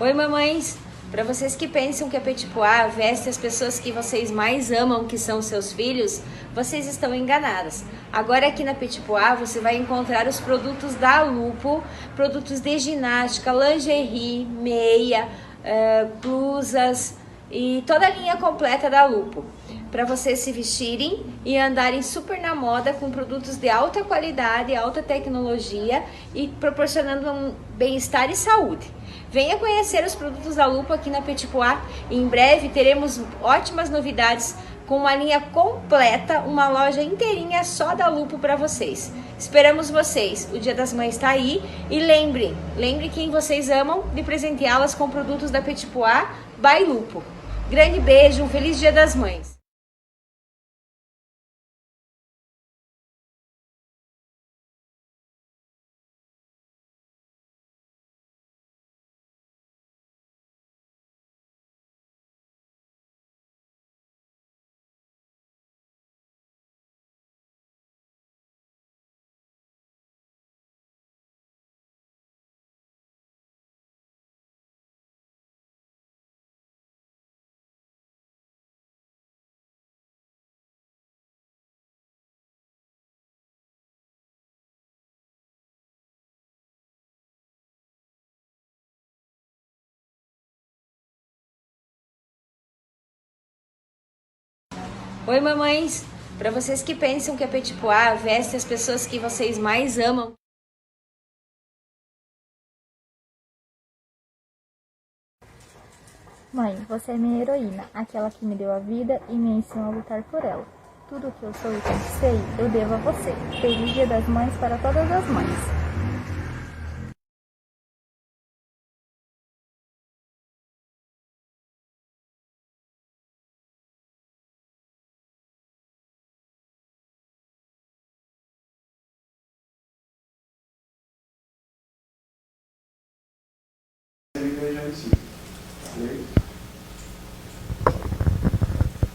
Oi, mamães! Para vocês que pensam que a Petit Pois veste as pessoas que vocês mais amam, que são seus filhos, vocês estão enganadas. Agora aqui na Petit Pois você vai encontrar os produtos da Lupo, produtos de ginástica, lingerie, meia, blusas e toda a linha completa da Lupo. Para vocês se vestirem e andarem super na moda com produtos de alta qualidade, alta tecnologia e proporcionando um bem-estar e saúde. Venha conhecer os produtos da Lupo aqui na Petit Pois. Em breve teremos ótimas novidades com uma linha completa, uma loja inteirinha só da Lupo para vocês. Esperamos vocês. O Dia das Mães está aí e lembre quem vocês amam de presenteá-las com produtos da Petit Pois by Lupo. Grande beijo, um feliz Dia das Mães. Oi, mamães! Para vocês que pensam que a Petit Pois veste as pessoas que vocês mais amam, Mãe, você é minha heroína, aquela que me deu a vida e me ensinou a lutar por ela. Tudo o que eu sou e conquistei, eu devo a você. Feliz Dia das Mães para todas as mães.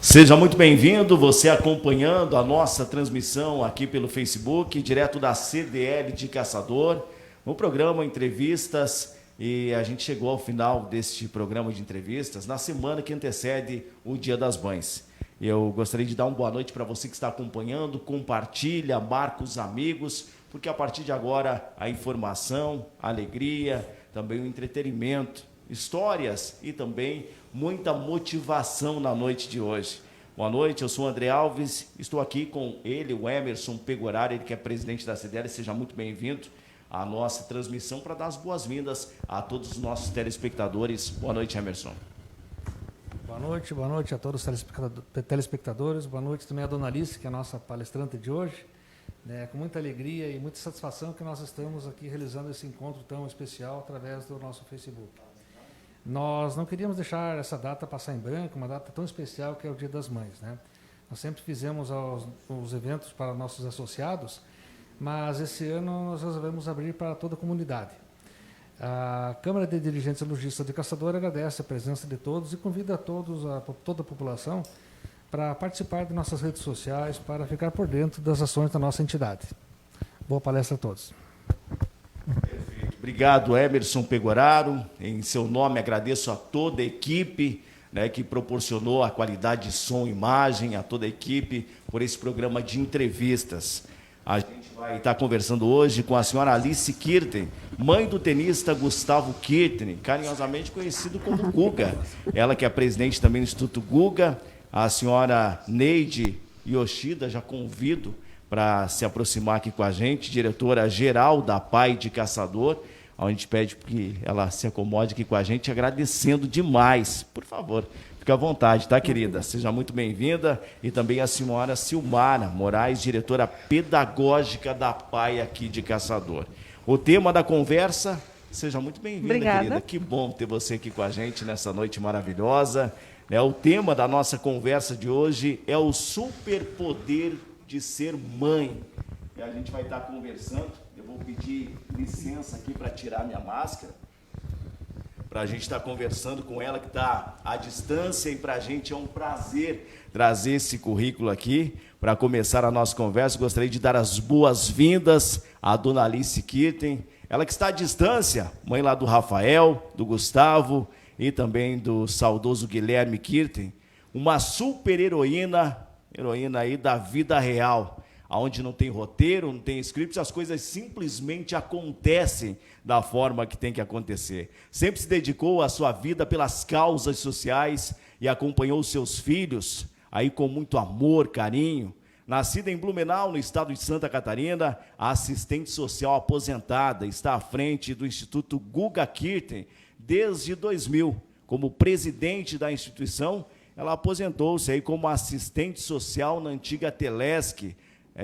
Seja muito bem-vindo, você acompanhando a nossa transmissão aqui pelo Facebook, direto da CDL de Caçador, no programa Entrevistas, e a gente chegou ao final deste programa de entrevistas, na semana que antecede o Dia das Mães. Eu gostaria de dar uma boa noite para você que está acompanhando, compartilha, marca os amigos, porque a partir de agora a informação, a alegria, também o entretenimento, histórias e também muita motivação na noite de hoje. Boa noite, eu sou o André Alves, estou aqui com ele, o Emerson Pegoraro, ele que é presidente da CDL, seja muito bem-vindo à nossa transmissão para dar as boas-vindas a todos os nossos telespectadores. Boa noite, Emerson. Boa noite a todos os telespectadores, boa noite também a dona Alice, que é a nossa palestrante de hoje. Com muita alegria e muita satisfação que nós estamos aqui realizando esse encontro tão especial através do nosso Facebook. Nós não queríamos deixar essa data passar em branco, uma data tão especial que é o Dia das Mães, né? Nós sempre fizemos os eventos para nossos associados, mas esse ano nós resolvemos abrir para toda a comunidade. A Câmara de Dirigentes e Lojistas de Caçador agradece a presença de todos e convida a todos, toda a população, para participar de nossas redes sociais, para ficar por dentro das ações da nossa entidade. Boa palestra a todos. Obrigado, Emerson Pegoraro. Em seu nome, agradeço a toda a equipe, que proporcionou a qualidade de som e imagem, a toda a equipe, por esse programa de entrevistas. A gente vai estar conversando hoje com a senhora Alice Kirten, mãe do tenista Gustavo Kirten, carinhosamente conhecido como Guga. Ela que é presidente também do Instituto Guga. A senhora Neide Yoshida, já convido para se aproximar aqui com a gente, diretora-geral da Pai de Caçador, a gente pede que ela se acomode aqui com a gente, agradecendo demais. Por favor, fique à vontade, tá, querida? Seja muito bem-vinda. E também a senhora Silmara Moraes, diretora pedagógica da Pai aqui de Caçador. O tema da conversa, seja muito bem-vinda, querida. Que bom ter você aqui com a gente nessa noite maravilhosa. O tema da nossa conversa de hoje é o superpoder de ser mãe. E a gente vai estar conversando. Eu vou pedir licença aqui para tirar minha máscara, para a gente estar conversando com ela que está à distância, e para a gente é um prazer trazer esse currículo aqui. Para começar a nossa conversa, gostaria de dar as boas-vindas à dona Alice Kirten, Ela que está à distância, mãe lá do Rafael, do Gustavo e também do saudoso Guilherme Kirten, uma super heroína aí da vida real, onde não tem roteiro, não tem script, as coisas simplesmente acontecem da forma que tem que acontecer. Sempre se dedicou a sua vida pelas causas sociais e acompanhou seus filhos aí com muito amor, carinho. Nascida em Blumenau, no estado de Santa Catarina, a assistente social aposentada, está à frente do Instituto Guga Kirten desde 2000. Como presidente da instituição, ela aposentou-se aí como assistente social na antiga Telesc,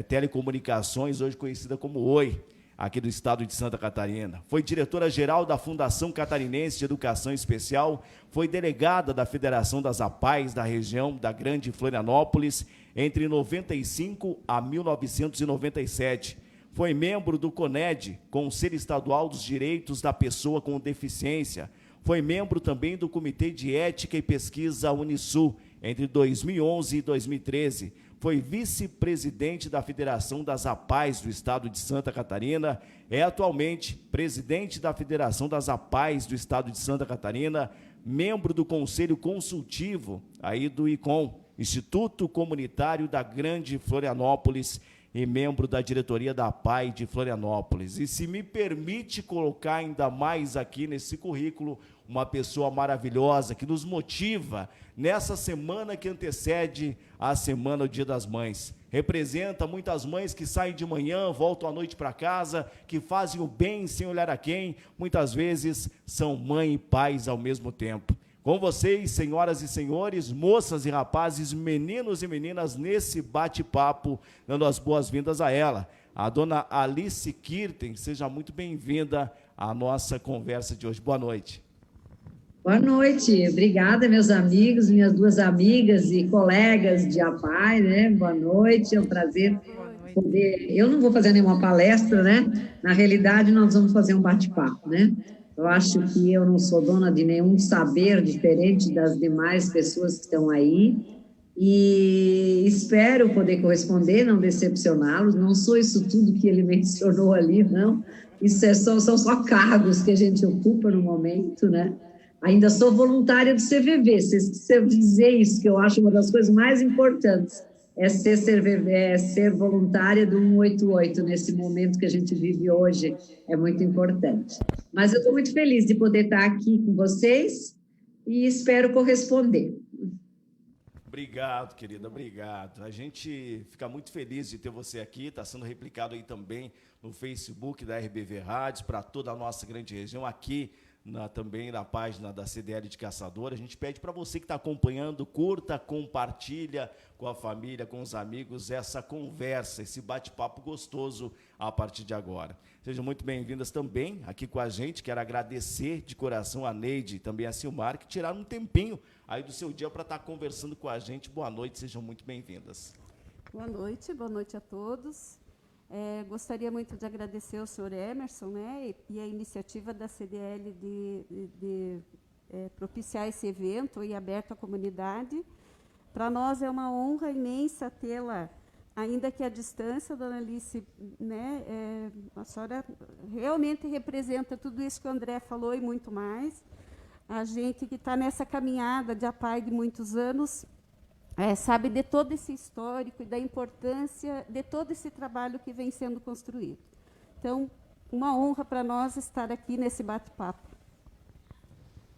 Telecomunicações, hoje conhecida como Oi, aqui do estado de Santa Catarina. Foi diretora-geral da Fundação Catarinense de Educação Especial, foi delegada da Federação das APAES da região da Grande Florianópolis entre 95 a 1997. Foi membro do CONED, Conselho Estadual dos Direitos da Pessoa com Deficiência. Foi membro também do Comitê de Ética e Pesquisa Unisul entre 2011 e 2013. Foi vice-presidente da Federação das APAES do estado de Santa Catarina, é atualmente presidente da Federação das APAES do estado de Santa Catarina, membro do Conselho Consultivo aí do ICOM, Instituto Comunitário da Grande Florianópolis, e membro da diretoria da APAE de Florianópolis. E se me permite colocar ainda mais aqui nesse currículo, uma pessoa maravilhosa que nos motiva nessa semana que antecede a semana do Dia das Mães. Representa muitas mães que saem de manhã, voltam à noite para casa, que fazem o bem sem olhar a quem, muitas vezes são mãe e pais ao mesmo tempo. Com vocês, senhoras e senhores, moças e rapazes, meninos e meninas, nesse bate-papo, dando as boas-vindas a ela, a dona Alice Kirten. Seja muito bem-vinda à nossa conversa de hoje. Boa noite. Boa noite, obrigada, meus amigos, minhas duas amigas e colegas de APAE, né? Boa noite, é um prazer poder... Eu não vou fazer nenhuma palestra, né? Na realidade, nós vamos fazer um bate-papo, né? Eu acho que eu não sou dona de nenhum saber diferente das demais pessoas que estão aí e espero poder corresponder, não decepcioná-los. Não sou isso tudo que ele mencionou ali, não. Isso são só cargos que a gente ocupa no momento, né? Ainda sou voluntária do CVV, se eu dizer isso, que eu acho uma das coisas mais importantes, é ser voluntária do 188, nesse momento que a gente vive hoje, é muito importante. Mas eu estou muito feliz de poder estar aqui com vocês e espero corresponder. Obrigado, querida, obrigado. A gente fica muito feliz de ter você aqui, está sendo replicado aí também no Facebook da RBV Rádios, para toda a nossa grande região, aqui também na página da CDL de Caçador. A gente pede para você que está acompanhando, curta, compartilha com a família, com os amigos, essa conversa, esse bate-papo gostoso a partir de agora. Sejam muito bem-vindas também aqui com a gente. Quero agradecer de coração a Neide e também a Silmar, que tiraram um tempinho aí do seu dia para estar conversando com a gente. Boa noite, sejam muito bem-vindas. Boa noite a todos. Gostaria muito de agradecer ao senhor Emerson, né, e a iniciativa da CDL de propiciar esse evento e aberto à comunidade. Para nós é uma honra imensa tê-la, ainda que à distância, dona Alice, né, a senhora realmente representa tudo isso que o André falou e muito mais. A gente que está nessa caminhada de APAE de muitos anos, sabe de todo esse histórico e da importância de todo esse trabalho que vem sendo construído. Então, uma honra para nós estar aqui nesse bate-papo.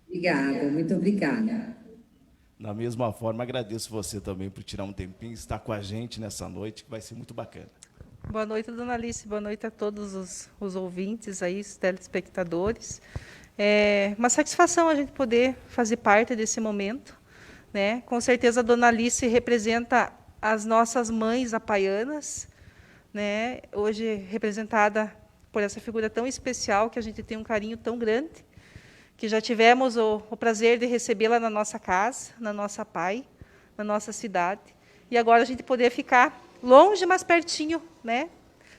Obrigada, muito obrigada. Da mesma forma, agradeço você também por tirar um tempinho e estar com a gente nessa noite, que vai ser muito bacana. Boa noite, dona Alice, boa noite a todos os ouvintes aí, os telespectadores. É uma satisfação a gente poder fazer parte desse momento, né? Com certeza a dona Alice representa as nossas mães apaianas, né? Hoje representada por essa figura tão especial, que a gente tem um carinho tão grande, que já tivemos o prazer de recebê-la na nossa casa, na nossa APAE, na nossa cidade, e agora a gente poder ficar longe, mas pertinho, né?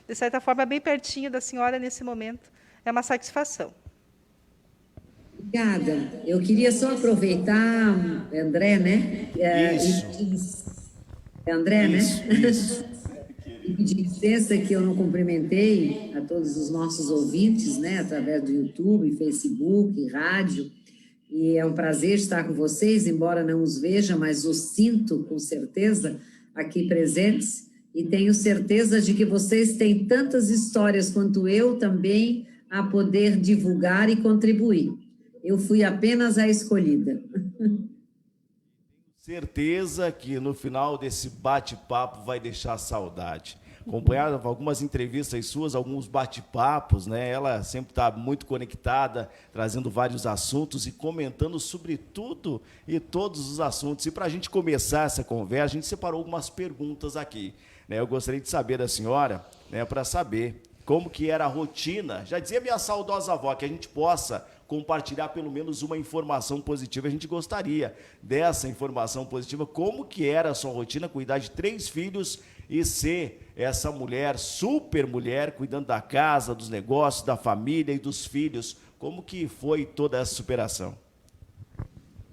De certa forma, bem pertinho da senhora nesse momento. É uma satisfação. Obrigada. Eu queria só aproveitar, André, né? Isso. É André, isso, né? Isso. E pedir licença que eu não cumprimentei a todos os nossos ouvintes, né, através do YouTube, Facebook, rádio. E é um prazer estar com vocês, embora não os veja, mas os sinto com certeza aqui presentes. E tenho certeza de que vocês têm tantas histórias quanto eu também a poder divulgar e contribuir. Eu fui apenas a escolhida. Certeza que no final desse bate-papo vai deixar saudade. Acompanhar algumas entrevistas suas, alguns bate-papos, né? Ela sempre está muito conectada, trazendo vários assuntos e comentando sobre tudo e todos os assuntos. E para a gente começar essa conversa, a gente separou algumas perguntas aqui, né? Eu gostaria de saber da senhora, né, para saber como que era a rotina. Já dizia minha saudosa avó que a gente possa compartilhar pelo menos uma informação positiva. A gente gostaria dessa informação positiva, como que era a sua rotina, cuidar de 3 filhos e ser essa mulher, super mulher, cuidando da casa, dos negócios, da família e dos filhos. Como que foi toda essa superação?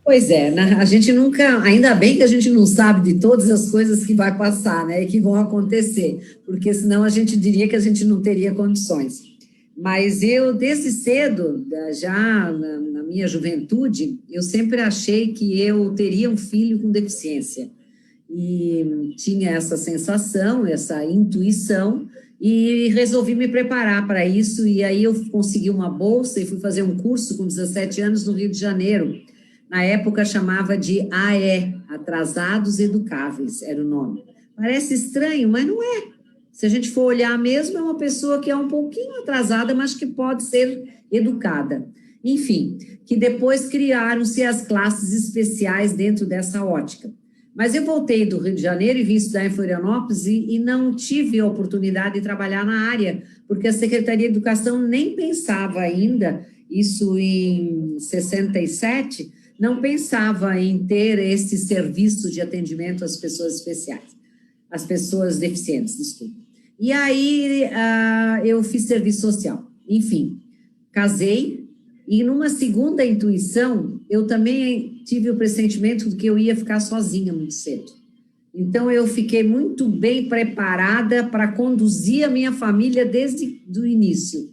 Pois é, né? A gente nunca, ainda bem que a gente não sabe de todas as coisas que vai passar, né, e que vão acontecer, porque senão a gente diria que a gente não teria condições. Mas eu, desde cedo, já na minha juventude, eu sempre achei que eu teria um filho com deficiência. E tinha essa sensação, essa intuição, e resolvi me preparar para isso. E aí eu consegui uma bolsa e fui fazer um curso com 17 anos no Rio de Janeiro. Na época chamava de AE, Atrasados Educáveis, era o nome. Parece estranho, mas não é. Se a gente for olhar mesmo, é uma pessoa que é um pouquinho atrasada, mas que pode ser educada. Enfim, que depois criaram-se as classes especiais dentro dessa ótica. Mas eu voltei do Rio de Janeiro e vim estudar em Florianópolis e não tive a oportunidade de trabalhar na área, porque a Secretaria de Educação nem pensava ainda, isso em 67, não pensava em ter esse serviço de atendimento às pessoas especiais, às pessoas deficientes, desculpa. E aí eu fiz serviço social. Enfim, casei e numa segunda intuição, eu também tive o pressentimento de que eu ia ficar sozinha muito cedo. Então, eu fiquei muito bem preparada para conduzir a minha família desde o início.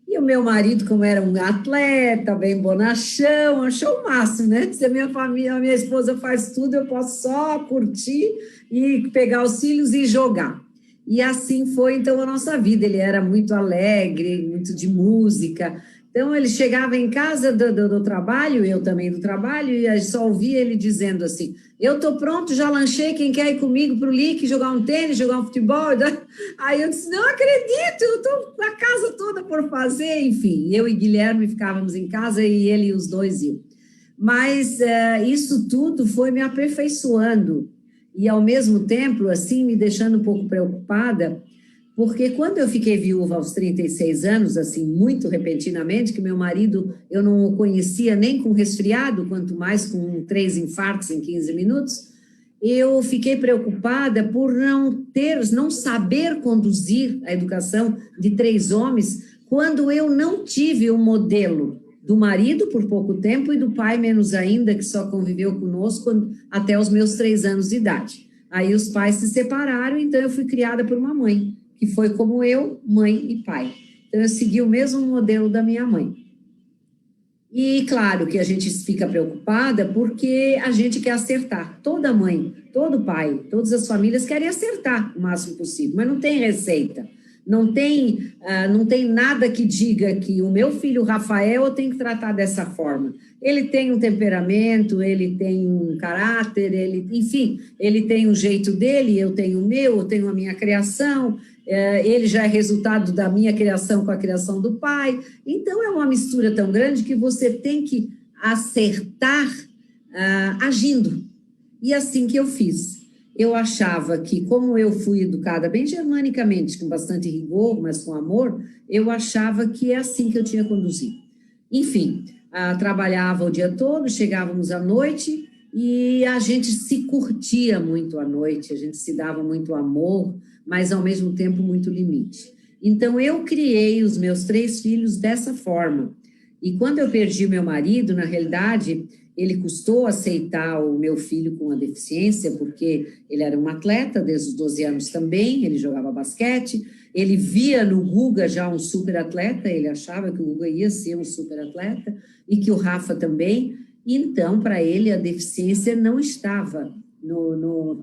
E o meu marido, como era um atleta, bem bonachão, achou o máximo, né? Se a minha família, a minha esposa faz tudo, eu posso só curtir e pegar os filhos e jogar. E assim foi, então, a nossa vida. Ele era muito alegre, muito de música. Então, ele chegava em casa do trabalho, eu também do trabalho, e eu só ouvia ele dizendo assim, eu estou pronto, já lanchei, quem quer ir comigo para o Lique, jogar um tênis, jogar um futebol? Aí eu disse, não acredito, eu estou a casa toda por fazer. Enfim, eu e Guilherme ficávamos em casa e ele e os dois iam. Mas isso tudo foi me aperfeiçoando e, ao mesmo tempo, assim, me deixando um pouco preocupada, porque quando eu fiquei viúva aos 36 anos, assim, muito repentinamente, que meu marido, eu não o conhecia nem com resfriado, quanto mais com 3 infartos em 15 minutos, eu fiquei preocupada por não saber conduzir a educação de 3 homens, quando eu não tive o modelo do marido por pouco tempo e do pai menos ainda, que só conviveu conosco até os meus 3 anos de idade. Aí os pais se separaram, então eu fui criada por uma mãe, que foi como eu, mãe e pai. Então, eu segui o mesmo modelo da minha mãe. E, claro, que a gente fica preocupada porque a gente quer acertar. Toda mãe, todo pai, todas as famílias querem acertar o máximo possível, mas não tem receita. Não tem nada que diga que o meu filho Rafael eu tenho que tratar dessa forma. Ele tem um temperamento, ele tem um caráter, enfim, ele tem um jeito dele, eu tenho o meu, eu tenho a minha criação, ele já é resultado da minha criação com a criação do pai. Então, é uma mistura tão grande que você tem que acertar agindo. E assim que eu fiz. Eu achava que, como eu fui educada bem germanicamente, com bastante rigor, mas com amor, eu achava que é assim que eu tinha conduzido. Enfim, trabalhava o dia todo, chegávamos à noite e a gente se curtia muito à noite, a gente se dava muito amor, mas ao mesmo tempo muito limite. Então, eu criei os meus 3 filhos dessa forma. E quando eu perdi meu marido, na realidade, ele custou aceitar o meu filho com a deficiência, porque ele era um atleta desde os 12 anos também, ele jogava basquete, ele via no Guga já um super atleta, ele achava que o Guga ia ser um super atleta, e que o Rafa também. Então, para ele, a deficiência não estava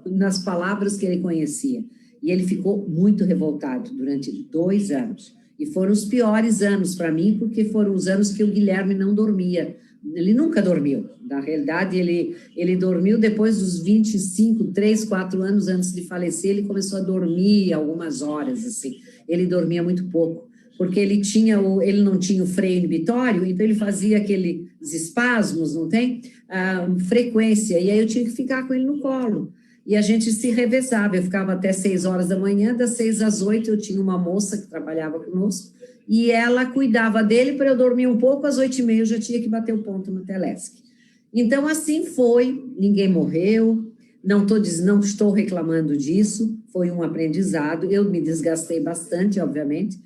nas palavras que ele conhecia. E ele ficou muito revoltado durante 2 anos. E foram os piores anos para mim, porque foram os anos que o Guilherme não dormia. Ele nunca dormiu. Na realidade, ele dormiu depois dos 25, 3, 4 anos antes de falecer, ele começou a dormir algumas horas, assim. Ele dormia muito pouco, porque ele não tinha o freio inibitório, então ele fazia aqueles espasmos, não tem? Frequência, e aí eu tinha que ficar com ele no colo. E a gente se revezava, eu ficava até 6 horas da manhã, das 6 às 8 eu tinha uma moça que trabalhava conosco, e ela cuidava dele para eu dormir um pouco, às 8h30 eu já tinha que bater o ponto no Telesc. Então, assim foi, ninguém morreu, não estou reclamando disso, foi um aprendizado, eu me desgastei bastante, obviamente,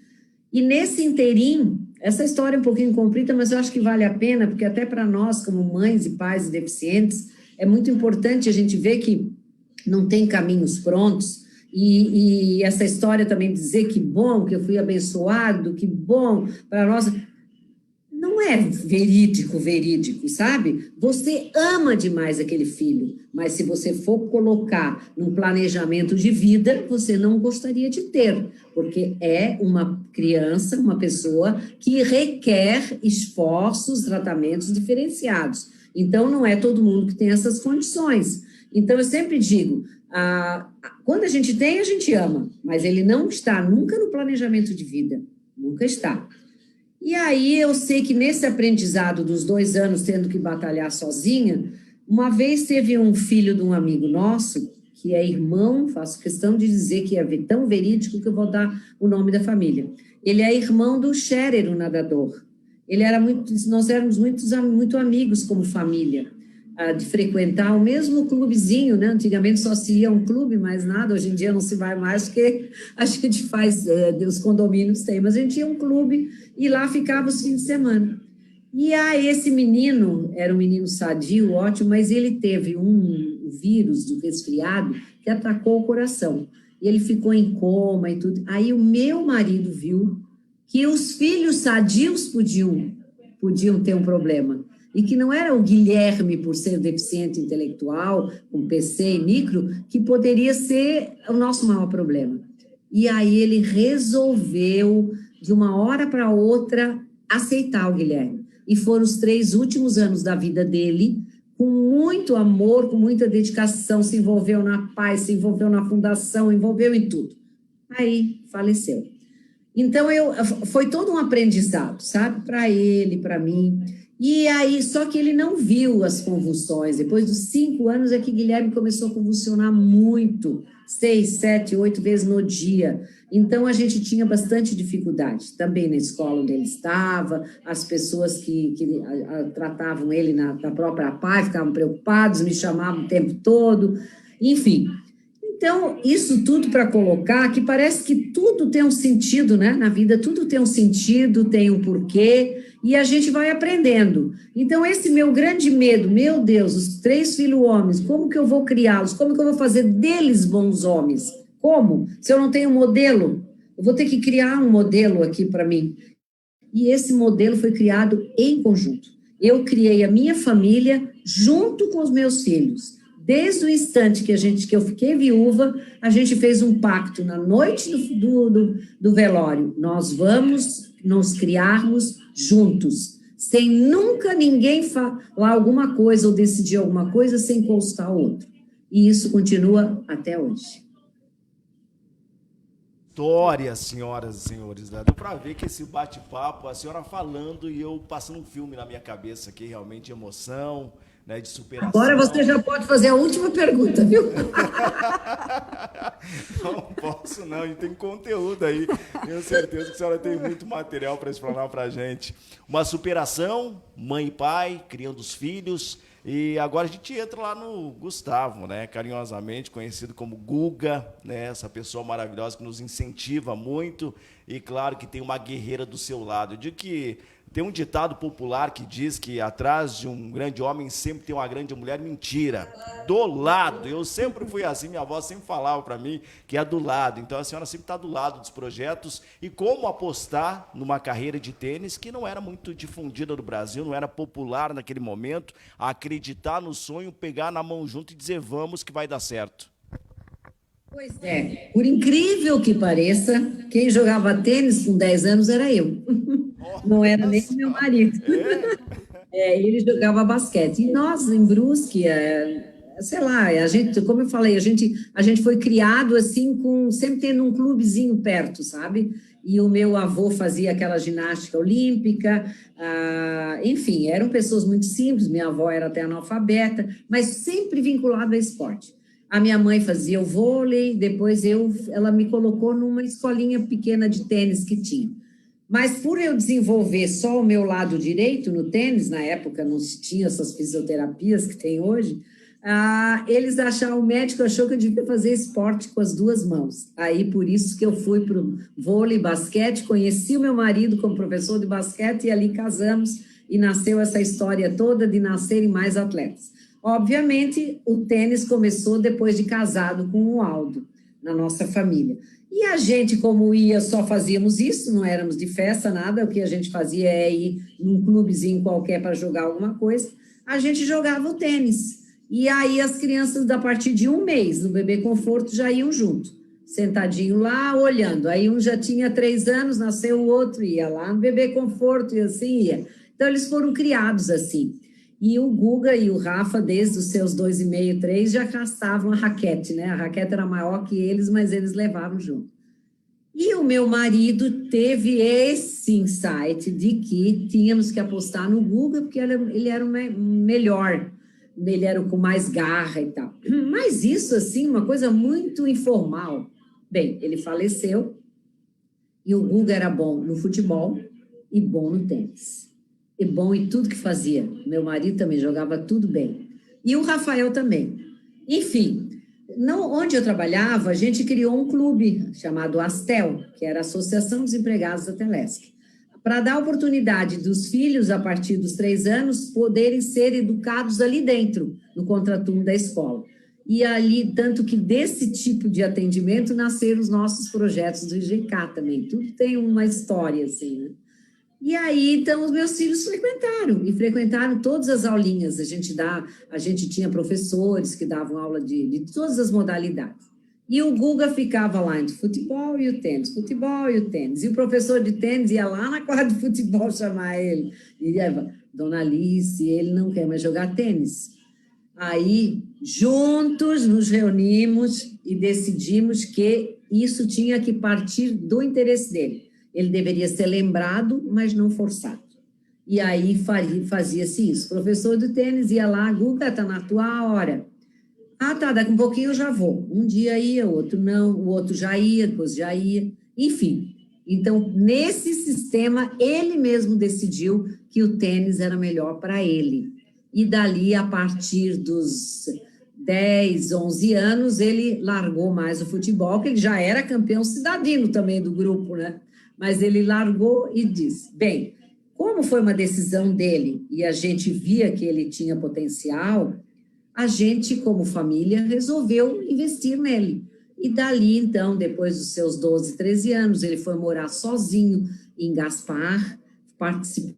e nesse inteirinho, essa história é um pouquinho comprida, mas eu acho que vale a pena, porque até para nós, como mães e pais de deficientes, é muito importante a gente ver que não tem caminhos prontos, e essa história também dizer que bom, que eu fui abençoado, que bom para nós, não é verídico, sabe? Você ama demais aquele filho, mas se você for colocar num planejamento de vida, você não gostaria de ter, porque é uma criança, uma pessoa que requer esforços, tratamentos diferenciados. Então, não é todo mundo que tem essas condições. Então, eu sempre digo, quando a gente ama, mas ele não está nunca no planejamento de vida, nunca está. E aí eu sei que nesse aprendizado dos 2 anos tendo que batalhar sozinha, uma vez teve um filho de um amigo nosso, que é irmão, faço questão de dizer que é tão verídico que eu vou dar o nome da família. Ele é irmão do Scherer, o nadador. Nós éramos muito amigos como família, de frequentar o mesmo clubezinho, né? Antigamente só se ia um clube, mais nada, hoje em dia não se vai mais, porque a gente faz, os condomínios tem, mas a gente ia um clube e lá ficava os fins de semana. E esse menino, era um menino sadio, ótimo, mas ele teve um vírus do resfriado que atacou o coração. E ele ficou em coma e tudo. Aí o meu marido viu que os filhos sadios podiam ter um problema. E que não era o Guilherme, por ser deficiente intelectual, com PC e micro, que poderia ser o nosso maior problema. E aí ele resolveu, de uma hora para outra, aceitar o Guilherme. E foram os 3 últimos anos da vida dele, com muito amor, com muita dedicação, se envolveu na paz, se envolveu na fundação, envolveu em tudo. Aí faleceu. Então, foi todo um aprendizado, sabe? Para ele, para mim. E aí, só que ele não viu as convulsões. Depois dos 5 anos é que Guilherme começou a convulsionar muito, 6, 7, 8 vezes no dia. Então, a gente tinha bastante dificuldade. Também na escola onde ele estava, as pessoas que tratavam ele na própria PAI ficavam preocupados, me chamavam o tempo todo, enfim. Então, isso tudo para colocar que parece que tudo tem um sentido, né? Na vida, tudo tem um sentido, tem um porquê, e a gente vai aprendendo. Então, esse meu grande medo, meu Deus, os 3 filhos homens, como que eu vou criá-los? Como que eu vou fazer deles bons homens? Como? Se eu não tenho modelo, eu vou ter que criar um modelo aqui para mim. E esse modelo foi criado em conjunto. Eu criei a minha família junto com os meus filhos. Desde o instante que eu fiquei viúva, a gente fez um pacto na noite do velório. Nós vamos nos criarmos juntos, sem nunca ninguém falar alguma coisa ou decidir alguma coisa sem consultar o outro. E isso continua até hoje. História, senhoras e senhores, né? Deu para ver que esse bate-papo, a senhora falando e eu passando um filme na minha cabeça aqui, realmente de emoção, né, de superação. Agora você já pode fazer a última pergunta, viu? Não posso não, a gente tem conteúdo aí. Tenho certeza que a senhora tem muito material para explanar para a gente. Uma superação, mãe e pai, criando os filhos. E agora a gente entra lá no Gustavo, né, carinhosamente conhecido como Guga, né, essa pessoa maravilhosa que nos incentiva muito e, claro, que tem uma guerreira do seu lado. Eu digo que Tem um ditado popular que diz que atrás de um grande homem sempre tem uma grande mulher. Mentira. Do lado. Eu sempre fui assim, minha avó sempre falava para mim que é do lado. Então a senhora sempre está do lado dos projetos. E como apostar numa carreira de tênis que não era muito difundida no Brasil, não era popular naquele momento, acreditar no sonho, pegar na mão junto e dizer vamos que vai dar certo. Pois é, por incrível que pareça, quem jogava tênis com 10 anos era eu. Não era nem meu marido. Ele jogava basquete. E nós, em Brusque, sei lá, a gente, como eu falei, a gente foi criado assim, sempre tendo um clubezinho perto, sabe? E o meu avô fazia aquela ginástica olímpica, enfim, eram pessoas muito simples, minha avó era até analfabeta, mas sempre vinculado ao esporte. A minha mãe fazia o vôlei, depois ela me colocou numa escolinha pequena de tênis que tinha. Mas por eu desenvolver só o meu lado direito no tênis, na época não se tinha essas fisioterapias que tem hoje, o médico achou que eu devia fazer esporte com as duas mãos. Aí por isso que eu fui para o vôlei, basquete, conheci o meu marido como professor de basquete e ali casamos e nasceu essa história toda de nascerem mais atletas. Obviamente, o tênis começou depois de casado com o Aldo, na nossa família. E a gente, como só fazíamos isso, não éramos de festa, nada, o que a gente fazia é ir num clubezinho qualquer para jogar alguma coisa, a gente jogava o tênis. E aí as crianças, a partir de um mês, no Bebê Conforto, já iam junto, sentadinho lá, olhando. Aí um já tinha 3 anos, nasceu o outro, ia lá no Bebê Conforto, e assim ia. Então, eles foram criados assim. E o Guga e o Rafa, desde os seus 2,5, 3, já caçavam a raquete, né? A raquete era maior que eles, mas eles levavam junto. E o meu marido teve esse insight de que tínhamos que apostar no Guga, porque ele era o melhor, ele era o com mais garra e tal. Mas isso, assim, uma coisa muito informal. Bem, ele faleceu e o Guga era bom no futebol e bom no tênis. E bom em tudo que fazia. Meu marido também jogava tudo bem. E o Rafael também. Enfim, onde eu trabalhava, a gente criou um clube chamado Astel, que era a Associação dos Empregados da Telesc, para dar oportunidade dos filhos, a partir dos 3 anos, poderem ser educados ali dentro, no contraturno da escola. E ali, tanto que desse tipo de atendimento nasceram os nossos projetos do IGK também. Tudo tem uma história, assim, né? E aí, então, os meus filhos frequentaram todas as aulinhas. A gente tinha professores que davam aula de todas as modalidades. E o Guga ficava lá entre futebol e o tênis, futebol e o tênis. E o professor de tênis ia lá na quadra de futebol chamar ele. E ia, Dona Alice, ele não quer mais jogar tênis. Aí, juntos, nos reunimos e decidimos que isso tinha que partir do interesse dele. Ele deveria ser lembrado, mas não forçado. E aí fazia-se isso. O professor do tênis ia lá, Guga, está na tua hora. Tá, daqui um pouquinho eu já vou. Um dia ia, o outro não, o outro já ia, depois já ia. Enfim, então, nesse sistema, ele mesmo decidiu que o tênis era melhor para ele. E dali, a partir dos 10, 11 anos, ele largou mais o futebol, que ele já era campeão cidadino também do grupo, né? Mas ele largou e disse, bem, como foi uma decisão dele e a gente via que ele tinha potencial, a gente, como família, resolveu investir nele. E dali, então, depois dos seus 12, 13 anos, ele foi morar sozinho em Gaspar, participou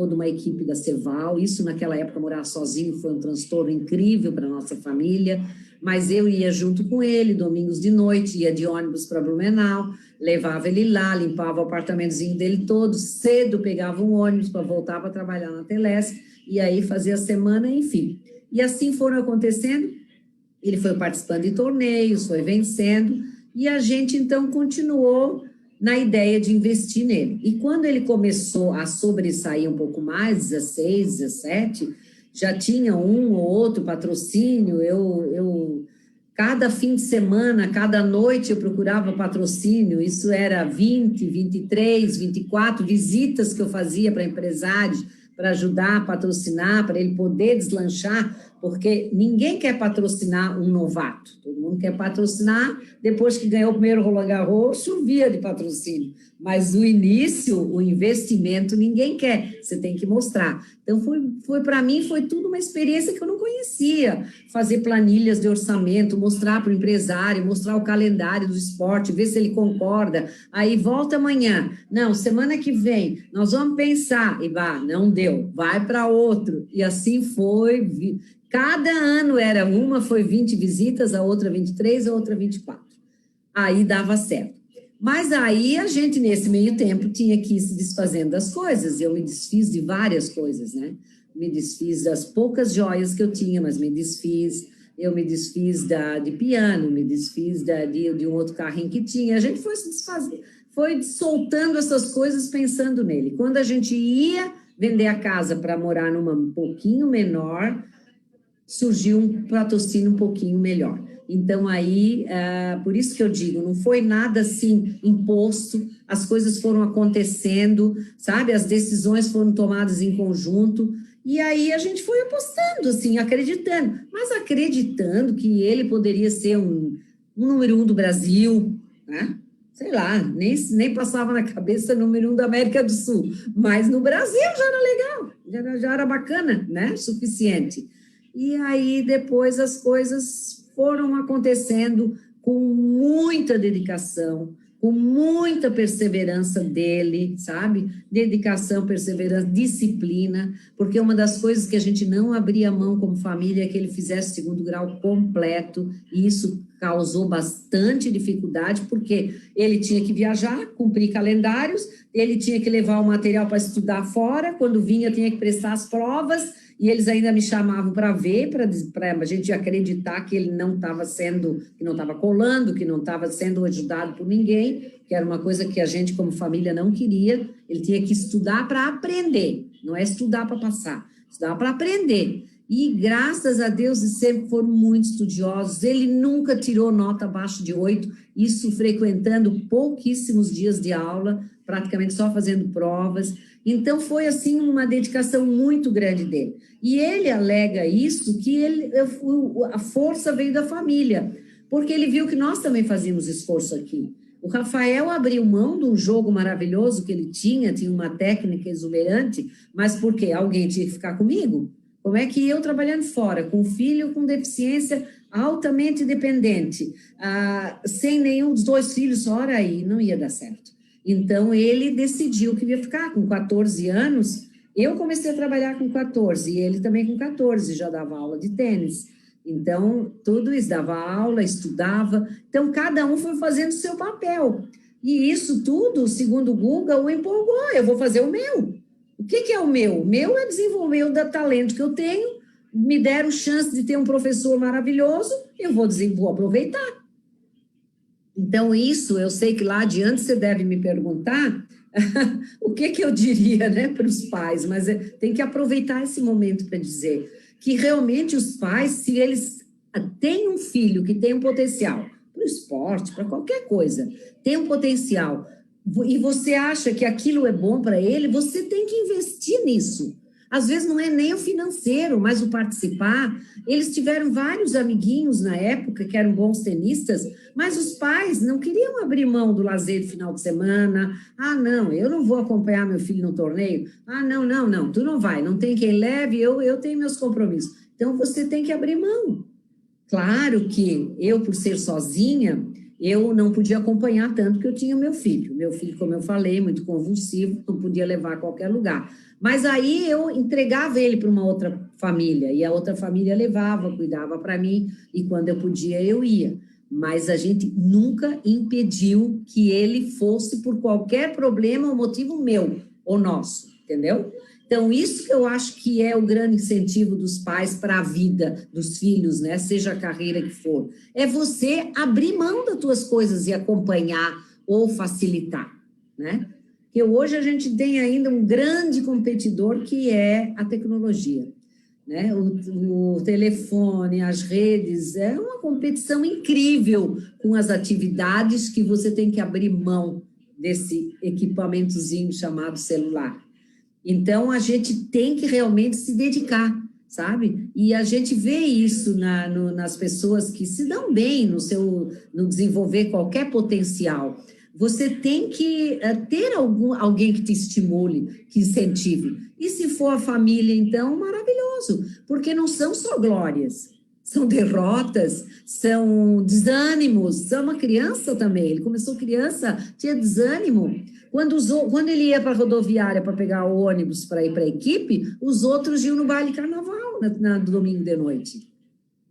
de uma equipe da Ceval. Isso, naquela época, morar sozinho foi um transtorno incrível para a nossa família, mas eu ia junto com ele, domingos de noite, ia de ônibus para Blumenau, levava ele lá, limpava o apartamentozinho dele todo, cedo pegava um ônibus para voltar para trabalhar na Telesc, e aí fazia a semana, enfim. E assim foram acontecendo, ele foi participando de torneios, foi vencendo, e a gente, então, continuou na ideia de investir nele. E quando ele começou a sobressair um pouco mais, 16, 17, já tinha um ou outro patrocínio, cada fim de semana, cada noite eu procurava patrocínio, isso era 20, 23, 24 visitas que eu fazia para empresários, para ajudar a patrocinar, para ele poder deslanchar, porque ninguém quer patrocinar um novato, todo mundo quer patrocinar depois que ganhou o primeiro Roland Garros, chovia de patrocínio, mas o início, o investimento, ninguém quer, você tem que mostrar. Então, para mim, foi tudo uma experiência que eu não conhecia, fazer planilhas de orçamento, mostrar para o empresário, mostrar o calendário do esporte, ver se ele concorda, aí volta amanhã, não, semana que vem, nós vamos pensar, e não deu, vai para outro, e assim foi. Cada ano era uma, foi 20 visitas, a outra 23, a outra 24. Aí dava certo. Mas aí a gente, nesse meio tempo, tinha que ir se desfazendo das coisas. Eu me desfiz de várias coisas, né? Me desfiz das poucas joias que eu tinha, mas me desfiz. Eu me desfiz de piano, me desfiz de um outro carrinho que tinha. A gente foi se desfazendo, foi soltando essas coisas pensando nele. Quando a gente ia vender a casa para morar numa um pouquinho menor, surgiu um patrocínio um pouquinho melhor. Então, aí, por isso que eu digo, não foi nada assim imposto, as coisas foram acontecendo, sabe? As decisões foram tomadas em conjunto, e aí a gente foi apostando, assim, acreditando, mas acreditando que ele poderia ser um número 1 do Brasil, né? Sei lá, nem passava na cabeça número 1 da América do Sul, mas no Brasil já era legal, já era bacana, né? Suficiente. E aí, depois, as coisas foram acontecendo com muita dedicação, com muita perseverança dele, sabe? Dedicação, perseverança, disciplina, porque uma das coisas que a gente não abria mão como família é que ele fizesse segundo grau completo, e isso causou bastante dificuldade, porque ele tinha que viajar, cumprir calendários, ele tinha que levar o material para estudar fora, quando vinha tinha que prestar as provas, e eles ainda me chamavam para ver, para a gente acreditar que ele não estava que não estava colando, que não estava sendo ajudado por ninguém, que era uma coisa que a gente, como família, não queria. Ele tinha que estudar para aprender, não é estudar para passar, estudar para aprender. E, graças a Deus, eles sempre foram muito estudiosos. Ele nunca tirou nota abaixo de 8, isso frequentando pouquíssimos dias de aula, praticamente só fazendo provas. Então, foi, assim, uma dedicação muito grande dele. E ele alega isso, que a força veio da família, porque ele viu que nós também fazíamos esforço aqui. O Rafael abriu mão de um jogo maravilhoso que ele tinha uma técnica exuberante, mas por quê? Alguém tinha que ficar comigo? Como é que eu, trabalhando fora, com filho com deficiência altamente dependente, sem nenhum dos 2 filhos, ora aí, não ia dar certo. Então, ele decidiu que ia ficar com 14 anos. Eu comecei a trabalhar com 14, e ele também com 14, já dava aula de tênis. Então, tudo isso, dava aula, estudava. Então, cada um foi fazendo o seu papel. E isso tudo, segundo o Guga, o empolgou. Eu vou fazer o meu. O que é o meu? O meu é desenvolver o talento que eu tenho, me deram chance de ter um professor maravilhoso, eu vou aproveitar. Então, isso, eu sei que lá adiante você deve me perguntar o que eu diria, né, para os pais, mas tem que aproveitar esse momento para dizer que realmente os pais, se eles têm um filho que tem um potencial para o esporte, para qualquer coisa, tem um potencial, e você acha que aquilo é bom para ele, você tem que investir nisso. Às vezes não é nem o financeiro, mas o participar. Eles tiveram vários amiguinhos na época que eram bons tenistas, mas os pais não queriam abrir mão do lazer de final de semana. Não, eu não vou acompanhar meu filho no torneio. Não, tu não vai, não tem quem leve, eu tenho meus compromissos. Então, você tem que abrir mão. Claro que eu, por ser sozinha, eu não podia acompanhar tanto que eu tinha meu filho. Meu filho, como eu falei, muito convulsivo, não podia levar a qualquer lugar. Mas aí eu entregava ele para uma outra família, e a outra família levava, cuidava para mim, e quando eu podia, eu ia. Mas a gente nunca impediu que ele fosse por qualquer problema ou motivo meu ou nosso, entendeu? Então, isso que eu acho que é o grande incentivo dos pais para a vida dos filhos, né? Seja a carreira que for. É você abrir mão das tuas coisas e acompanhar ou facilitar, né? Porque hoje a gente tem ainda um grande competidor que é a tecnologia, né? O telefone, as redes, é uma competição incrível com as atividades que você tem que abrir mão desse equipamentozinho chamado celular. Então, a gente tem que realmente se dedicar. sabe? E a gente vê isso nas pessoas que se dão bem no desenvolver qualquer potencial. Você tem que ter alguém que te estimule, que incentive. E se for a família, então, maravilhoso, porque não são só glórias, são derrotas, são desânimos, são uma criança também. Ele começou criança, tinha desânimo. Quando ele ia para a rodoviária para pegar o ônibus para ir para a equipe, os outros iam no baile carnaval no domingo de noite.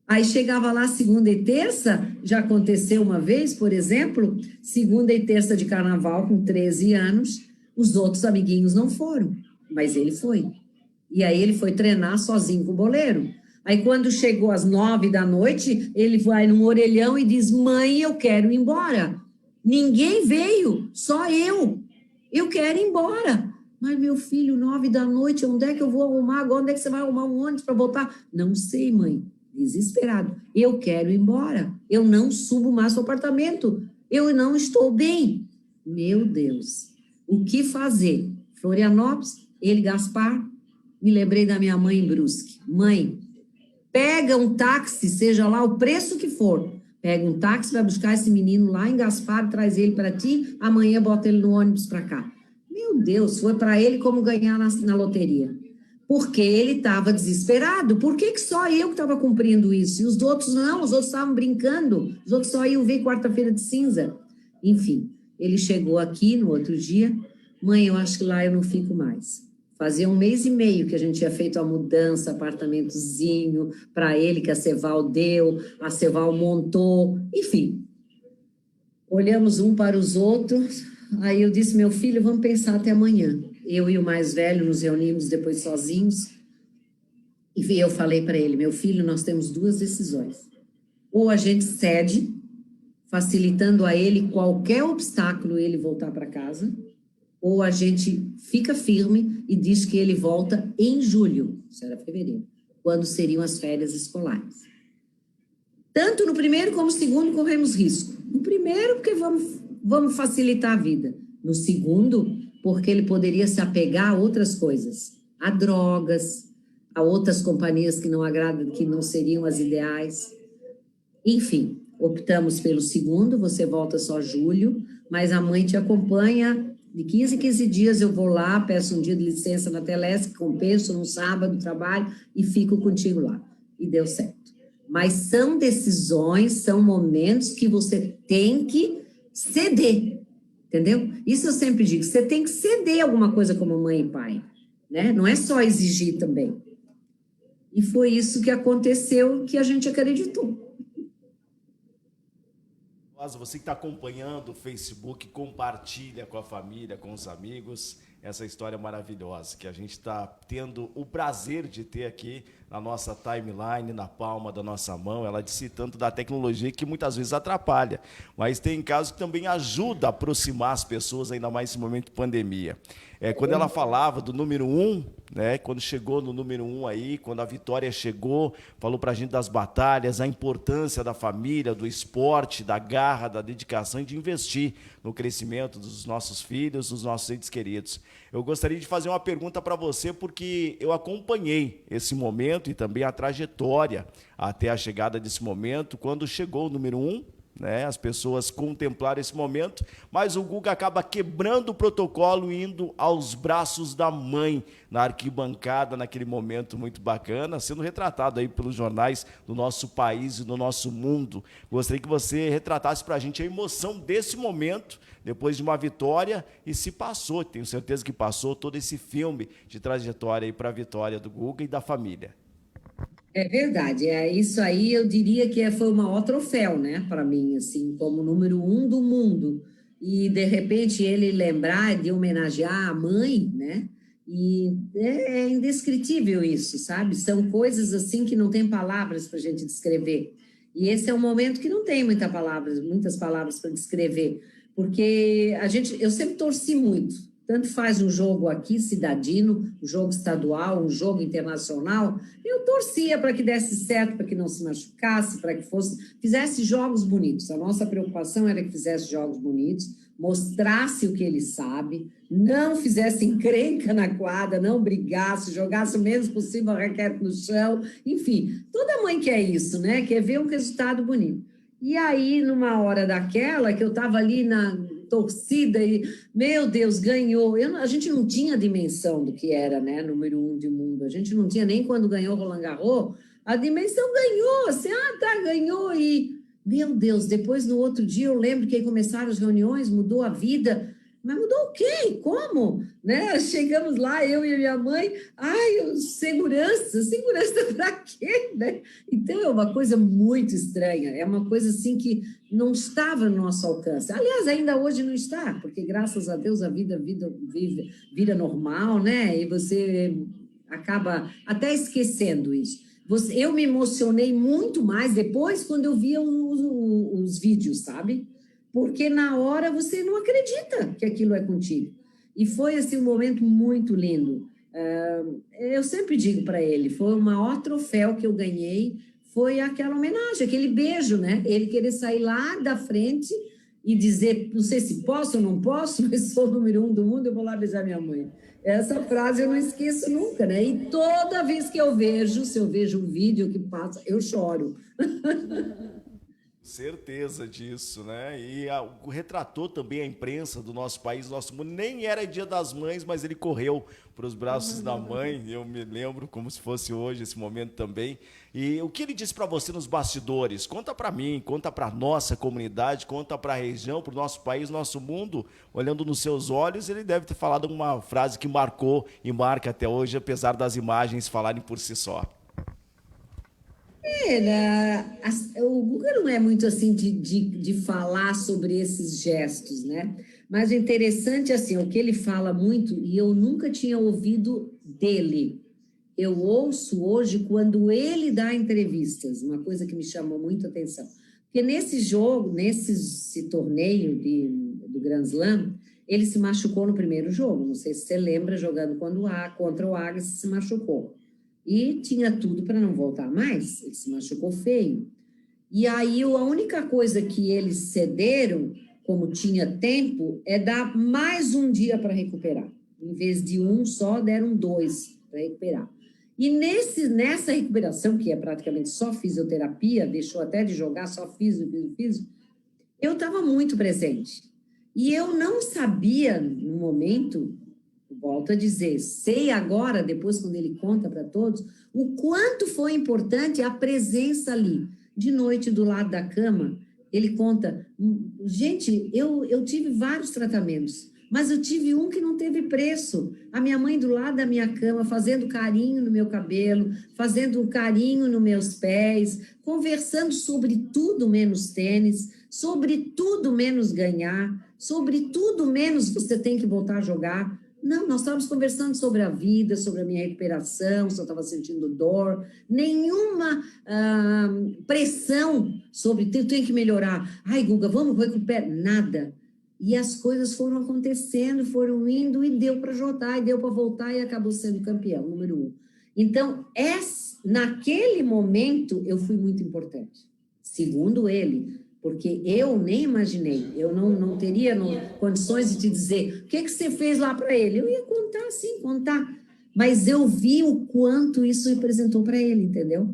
Aí chegava lá segunda e terça, já aconteceu uma vez, por exemplo, segunda e terça de carnaval com 13 anos, os outros amiguinhos não foram, mas ele foi. E aí ele foi treinar sozinho com o boleiro. Aí quando chegou às 9 da noite, ele vai num orelhão e diz, mãe, eu quero ir embora. Ninguém veio, só eu. Eu quero ir embora. Mas, meu filho, 9 da noite, onde é que eu vou arrumar agora? Onde é que você vai arrumar um ônibus para voltar? Não sei, mãe. Desesperado. Eu quero ir embora. Eu não subo mais para o apartamento. Eu não estou bem. Meu Deus. O que fazer? Florianópolis, ele, Gaspar, me lembrei da minha mãe em Brusque. Mãe, pega um táxi, seja lá o preço que for. Pega um táxi, vai buscar esse menino lá em Gaspar, traz ele para ti, amanhã bota ele no ônibus para cá. Meu Deus, foi para ele como ganhar na loteria. Porque ele estava desesperado. Por que só eu que estava cumprindo isso? E os outros não, os outros estavam brincando, os outros só iam ver quarta-feira de cinza. Enfim, ele chegou aqui no outro dia, mãe, eu acho que lá eu não fico mais. Fazia 1 mês e meio que a gente tinha feito a mudança, apartamentozinho, para ele que a Ceval deu, a Ceval montou, enfim. Olhamos um para os outros, aí eu disse, meu filho, vamos pensar até amanhã. Eu e o mais velho nos reunimos depois sozinhos, e eu falei para ele, meu filho, nós temos 2 decisões. Ou a gente cede, facilitando a ele qualquer obstáculo ele voltar para casa, ou a gente fica firme e diz que ele volta em julho, isso era fevereiro, quando seriam as férias escolares. Tanto no primeiro como no segundo corremos risco. No primeiro, porque vamos facilitar a vida. No segundo, porque ele poderia se apegar a outras coisas, a drogas, a outras companhias que não agradam, que não seriam as ideais. Enfim, optamos pelo segundo, você volta só julho, mas a mãe te acompanha. De 15 em 15 dias eu vou lá, peço um dia de licença na Telesc, compenso no sábado, trabalho e fico contigo lá. E deu certo. Mas são decisões, são momentos que você tem que ceder, entendeu? Isso eu sempre digo, você tem que ceder alguma coisa como mãe e pai, né? Não é só exigir também. E foi isso que aconteceu, que a gente acreditou. Você que está acompanhando o Facebook, compartilha com a família, com os amigos, essa história maravilhosa que a gente está tendo o prazer de ter aqui na nossa timeline, na palma da nossa mão. Ela disse tanto da tecnologia que muitas vezes atrapalha, mas tem casos que também ajuda a aproximar as pessoas, ainda mais nesse momento de pandemia. Quando ela falava do número 1, né, quando chegou no número 1 aí, quando a Vitória chegou, falou para a gente das batalhas, a importância da família, do esporte, da garra, da dedicação e de investir no crescimento dos nossos filhos, dos nossos entes queridos. Eu gostaria de fazer uma pergunta para você, porque eu acompanhei esse momento e também a trajetória até a chegada desse momento, quando chegou o número 1, né, as pessoas contemplaram esse momento, mas o Guga acaba quebrando o protocolo e indo aos braços da mãe, na arquibancada, naquele momento muito bacana, sendo retratado aí pelos jornais do nosso país e do nosso mundo. Gostaria que você retratasse para a gente a emoção desse momento, depois de uma vitória, e se passou, tenho certeza que passou, todo esse filme de trajetória aí para a vitória do Guga e da família. É verdade, isso aí eu diria que foi o maior troféu, né, para mim, assim, como número 1 do mundo. E, de repente, ele lembrar de homenagear a mãe, né, e é indescritível isso, sabe? São coisas, assim, que não tem palavras para a gente descrever. E esse é um momento que não tem muitas palavras para descrever, porque eu sempre torci muito Tanto faz um jogo aqui, cidadino, um jogo estadual, um jogo internacional, eu torcia para que desse certo, para que não se machucasse, para que fizesse jogos bonitos. A nossa preocupação era que fizesse jogos bonitos, mostrasse o que ele sabe, não fizesse encrenca na quadra, não brigasse, jogasse o menos possível a raquete no chão, enfim, toda mãe quer isso, né? Quer ver um resultado bonito. E aí, numa hora daquela, que eu estava ali na torcida e, meu Deus, ganhou. A gente não tinha dimensão do que era, né, número 1 do mundo. A gente não tinha nem quando ganhou Roland Garros. A dimensão ganhou, assim, ganhou. E, meu Deus, depois no outro dia eu lembro que aí começaram as reuniões, mudou a vida. Mas mudou o quê? Como? Né? Chegamos lá, eu e a minha mãe, segurança para quê? Né? Então, é uma coisa muito estranha, é uma coisa assim que não estava no nosso alcance. Aliás, ainda hoje não está, porque graças a Deus a vida vira normal, né? E você acaba até esquecendo isso. Eu me emocionei muito mais depois quando eu via os vídeos, sabe? Porque na hora você não acredita que aquilo é contigo. E foi assim, um momento muito lindo. Eu sempre digo para ele, foi o maior troféu que eu ganhei, foi aquela homenagem, aquele beijo, né? Ele querer sair lá da frente e dizer, não sei se posso ou não posso, mas sou o número 1 do mundo, eu vou lá beijar minha mãe. Essa frase eu não esqueço nunca, né? E toda vez que eu vejo, se eu vejo um vídeo que passa, eu choro. Certeza disso, né? E retratou também a imprensa do nosso país, do nosso mundo. Nem era Dia das Mães, mas ele correu para os braços da mãe. Eu me lembro como se fosse hoje esse momento também. E o que ele disse para você nos bastidores? Conta para mim, conta para nossa comunidade, conta para a região, para o nosso país, nosso mundo. Olhando nos seus olhos, ele deve ter falado uma frase que marcou e marca até hoje, apesar das imagens falarem por si só. O Guga não é muito assim de falar sobre esses gestos, né? Mas o interessante, assim, o que ele fala muito, e eu nunca tinha ouvido dele, eu ouço hoje quando ele dá entrevistas, uma coisa que me chamou muito a atenção. Porque nesse torneio do Grand Slam, ele se machucou no primeiro jogo, não sei se você lembra, jogando contra o Agassi, se machucou. E tinha tudo para não voltar mais, ele se machucou feio. E aí a única coisa que eles cederam, como tinha tempo, é dar mais um dia para recuperar. Em vez de um só, deram 2 para recuperar. E nessa recuperação, que é praticamente só fisioterapia, deixou até de jogar, só físio, eu estava muito presente. E eu não sabia, no momento, volto a dizer, sei agora, depois quando ele conta para todos, o quanto foi importante a presença ali. De noite, do lado da cama, ele conta, gente, eu tive vários tratamentos, mas eu tive um que não teve preço. A minha mãe do lado da minha cama, fazendo carinho no meu cabelo, fazendo carinho nos meus pés, conversando sobre tudo menos tênis, sobre tudo menos ganhar, sobre tudo menos você tem que voltar a jogar. Não, nós estávamos conversando sobre a vida, sobre a minha recuperação, se eu estava sentindo dor, nenhuma pressão sobre tu tem que melhorar. Ai, Guga, vamos recuperar. Nada. E as coisas foram acontecendo, foram indo e deu para jogar, e deu para voltar e acabou sendo campeão, número 1. Então, naquele momento, eu fui muito importante. Segundo ele, porque eu nem imaginei, eu não teria condições de te dizer o que você fez lá para ele. Eu ia contar, sim, contar. Mas eu vi o quanto isso representou para ele, entendeu?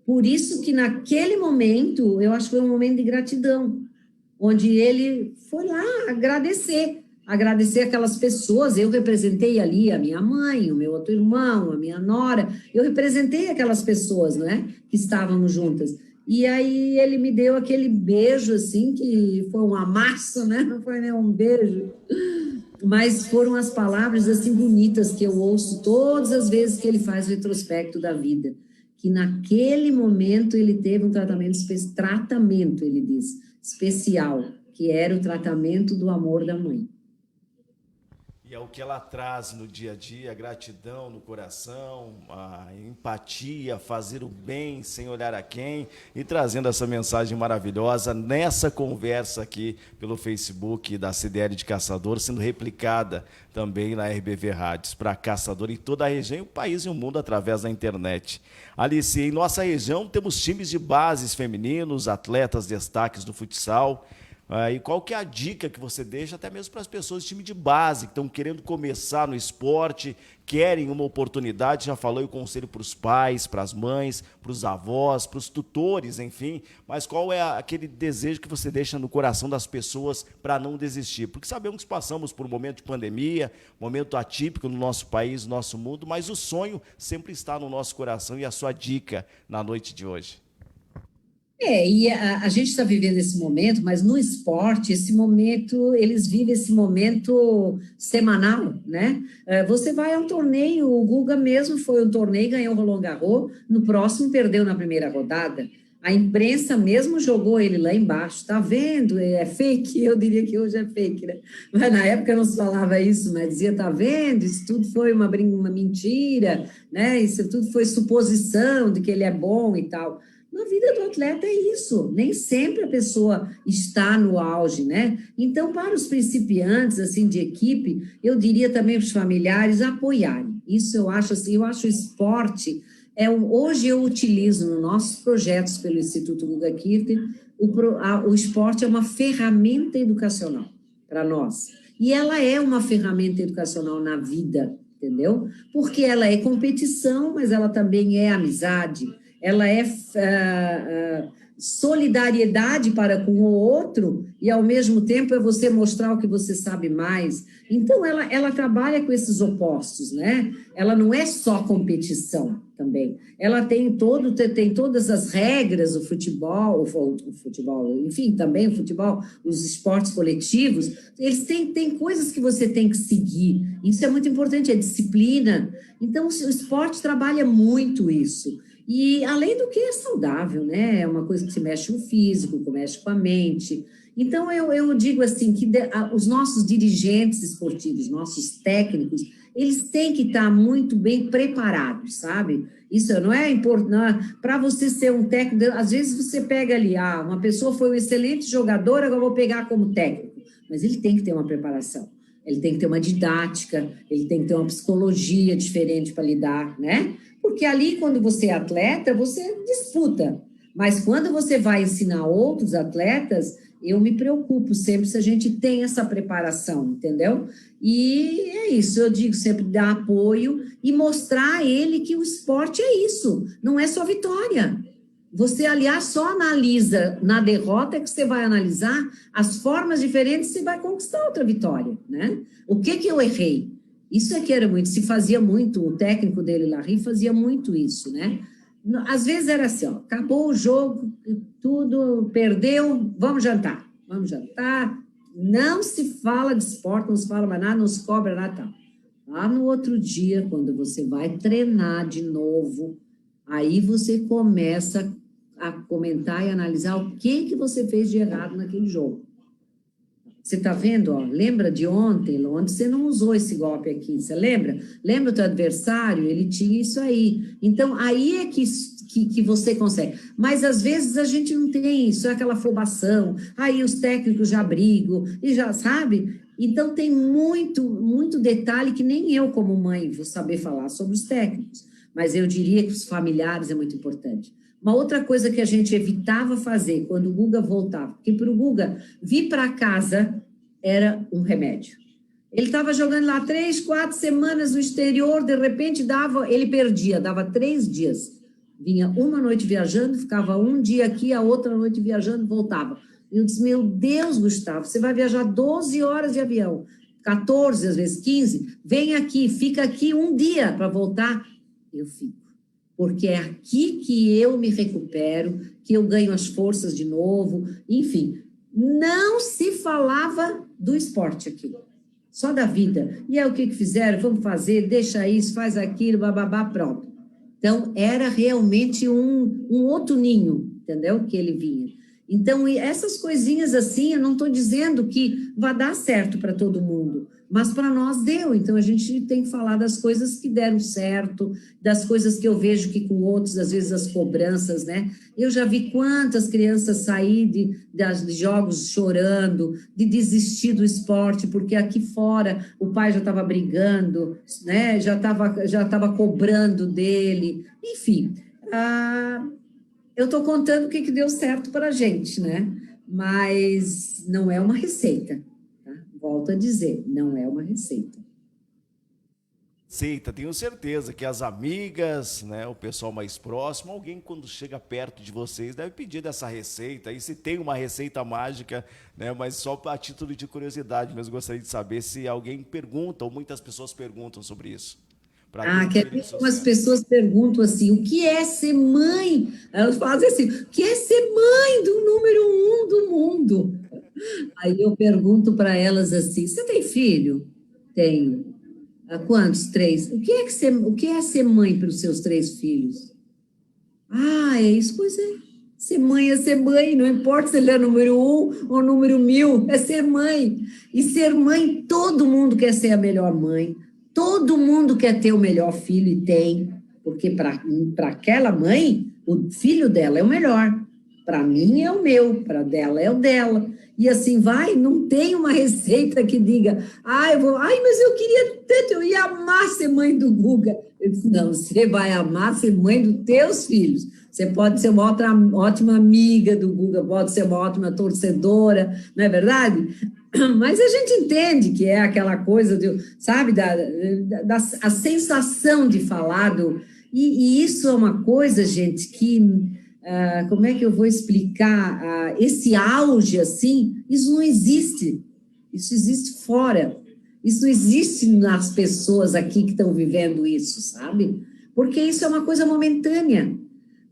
Por isso que naquele momento, eu acho que foi um momento de gratidão, onde ele foi lá agradecer aquelas pessoas. Eu representei ali a minha mãe, o meu outro irmão, a minha nora, eu representei aquelas pessoas, né, que estávamos juntas. E aí ele me deu aquele beijo, assim, que foi um amasso, né? Não foi nem um beijo. Mas foram as palavras, assim, bonitas que eu ouço todas as vezes que ele faz o retrospecto da vida. Que naquele momento ele teve um tratamento, ele diz, especial, que era o tratamento do amor da mãe. E é o que ela traz no dia a dia, a gratidão no coração, a empatia, fazer o bem sem olhar a quem, e trazendo essa mensagem maravilhosa nessa conversa aqui pelo Facebook da CDL de Caçador, sendo replicada também na RBV Rádios, para Caçador em toda a região, o país e o mundo através da internet. Alice, em nossa região temos times de bases femininos, atletas destaques do futsal. E qual que é a dica que você deixa até mesmo para as pessoas de time de base que estão querendo começar no esporte, querem uma oportunidade? Já falou o conselho para os pais, para as mães, para os avós, para os tutores, enfim, mas qual é aquele desejo que você deixa no coração das pessoas para não desistir? Porque sabemos que passamos por um momento de pandemia, momento atípico no nosso país, no nosso mundo, mas o sonho sempre está no nosso coração. E a sua dica na noite de hoje? E a gente está vivendo esse momento, mas no esporte, esse momento, eles vivem esse momento semanal, né? Você vai ao torneio, o Guga mesmo foi um torneio, ganhou o Roland Garros, no próximo perdeu na primeira rodada. A imprensa mesmo jogou ele lá embaixo, tá vendo? É fake? Eu diria que hoje é fake, né? Mas na época não se falava isso, mas dizia, tá vendo? Isso tudo foi uma mentira, né? Isso tudo foi suposição de que ele é bom e tal. Na vida do atleta é isso, nem sempre a pessoa está no auge, né? Então, para os principiantes, assim, de equipe, eu diria também para os familiares apoiarem. Isso eu acho assim, eu acho o esporte, hoje eu utilizo nos nossos projetos pelo Instituto Guga Kirten, o esporte é uma ferramenta educacional para nós. E ela é uma ferramenta educacional na vida, entendeu? Porque ela é competição, mas ela também é amizade, ela é solidariedade para com o outro e, ao mesmo tempo, é você mostrar o que você sabe mais. Então, ela trabalha com esses opostos, né? Ela não é só competição também. Ela tem todas as regras, o futebol, enfim, também o futebol, os esportes coletivos, eles têm coisas que você tem que seguir. Isso é muito importante, é disciplina. Então, o esporte trabalha muito isso. E, além do que, é saudável, né? É uma coisa que se mexe com o físico, que mexe com a mente. Então, eu digo assim, que os nossos dirigentes esportivos, nossos técnicos, eles têm que estar muito bem preparados, sabe? Isso não é importante. Para você ser um técnico, às vezes você pega ali, uma pessoa foi um excelente jogador, agora eu vou pegar como técnico. Mas ele tem que ter uma preparação. Ele tem que ter uma didática, ele tem que ter uma psicologia diferente para lidar, né? Porque ali, quando você é atleta, você disputa. Mas quando você vai ensinar outros atletas, eu me preocupo sempre se a gente tem essa preparação, entendeu? E é isso, eu digo sempre, dar apoio e mostrar a ele que o esporte é isso, não é só vitória. Você, aliás, só analisa na derrota que você vai analisar as formas diferentes, você vai conquistar outra vitória, né? O que eu errei? Isso é que era muito, se fazia muito, o técnico dele, Larry, fazia muito isso, né? Às vezes era assim, acabou o jogo, tudo, perdeu, vamos jantar. Não se fala de esporte, não se fala mais nada, não se cobra nada, tal. Lá no outro dia, quando você vai treinar de novo, aí você começa a comentar e analisar o que você fez de errado naquele jogo. Você está vendo? Lembra de ontem, onde você não usou esse golpe aqui, você lembra? Lembra o teu adversário? Ele tinha isso aí. Então, aí é que você consegue. Mas, às vezes, a gente não tem isso, é aquela afobação. Aí os técnicos já brigam, e já, sabe? Então, tem muito, muito detalhe que nem eu, como mãe, vou saber falar sobre os técnicos. Mas eu diria que os familiares é muito importante. Uma outra coisa que a gente evitava fazer quando o Guga voltava, porque para o Guga vir para casa era um remédio. Ele estava jogando lá 3, 4 semanas no exterior, de repente ele perdia, dava 3 dias. Vinha uma noite viajando, ficava um dia aqui, a outra noite viajando, voltava. Eu disse, meu Deus, Gustavo, você vai viajar 12 horas de avião, 14, às vezes 15, vem aqui, fica aqui um dia para voltar. Eu fico. Porque é aqui que eu me recupero, que eu ganho as forças de novo, enfim. Não se falava do esporte aqui, só da vida. E é o que fizeram, vamos fazer, deixa isso, faz aquilo, bababá, pronto. Então, era realmente um outro ninho, entendeu? Que ele vinha. Então, essas coisinhas assim, eu não estou dizendo que vai dar certo para todo mundo, mas para nós deu. Então, a gente tem que falar das coisas que deram certo, das coisas que eu vejo que com outros, às vezes, as cobranças, né? Eu já vi quantas crianças sair de jogos chorando, de desistir do esporte, porque aqui fora o pai já estava brigando, né? Já estava cobrando dele. Enfim, eu estou contando o que deu certo para a gente, né? Mas não é uma receita, tá? Volto a dizer, não é uma receita. Receita, tenho certeza que as amigas, né, o pessoal mais próximo, alguém quando chega perto de vocês deve pedir dessa receita, e se tem uma receita mágica, né, mas só a título de curiosidade, mas eu gostaria de saber se alguém pergunta, ou muitas pessoas perguntam sobre isso. Quer ver como as pessoas perguntam assim, o que é ser mãe? Elas fazem assim, o que é ser mãe do número 1 do mundo? Aí eu pergunto para elas assim, você tem filho? Tenho. Quantos? 3. O que é ser mãe para os seus 3 filhos? É isso, pois é. Ser mãe, não importa se ele é número 1 ou número 1000, é ser mãe. E ser mãe, todo mundo quer ser a melhor mãe. Todo mundo quer ter o melhor filho e tem, porque para aquela mãe, o filho dela é o melhor. Para mim é o meu, para dela é o dela. E assim vai, não tem uma receita que diga, mas eu queria tanto, eu ia amar ser mãe do Guga. Eu disse, não, você vai amar ser mãe dos teus filhos. Você pode ser uma ótima amiga do Guga, pode ser uma ótima torcedora, não é verdade? Mas a gente entende que é aquela coisa, sabe, a sensação de falar e isso é uma coisa, gente, que, como é que eu vou explicar? Esse auge, assim, isso não existe. Isso existe fora. Isso não existe nas pessoas aqui que estão vivendo isso, sabe? Porque isso é uma coisa momentânea.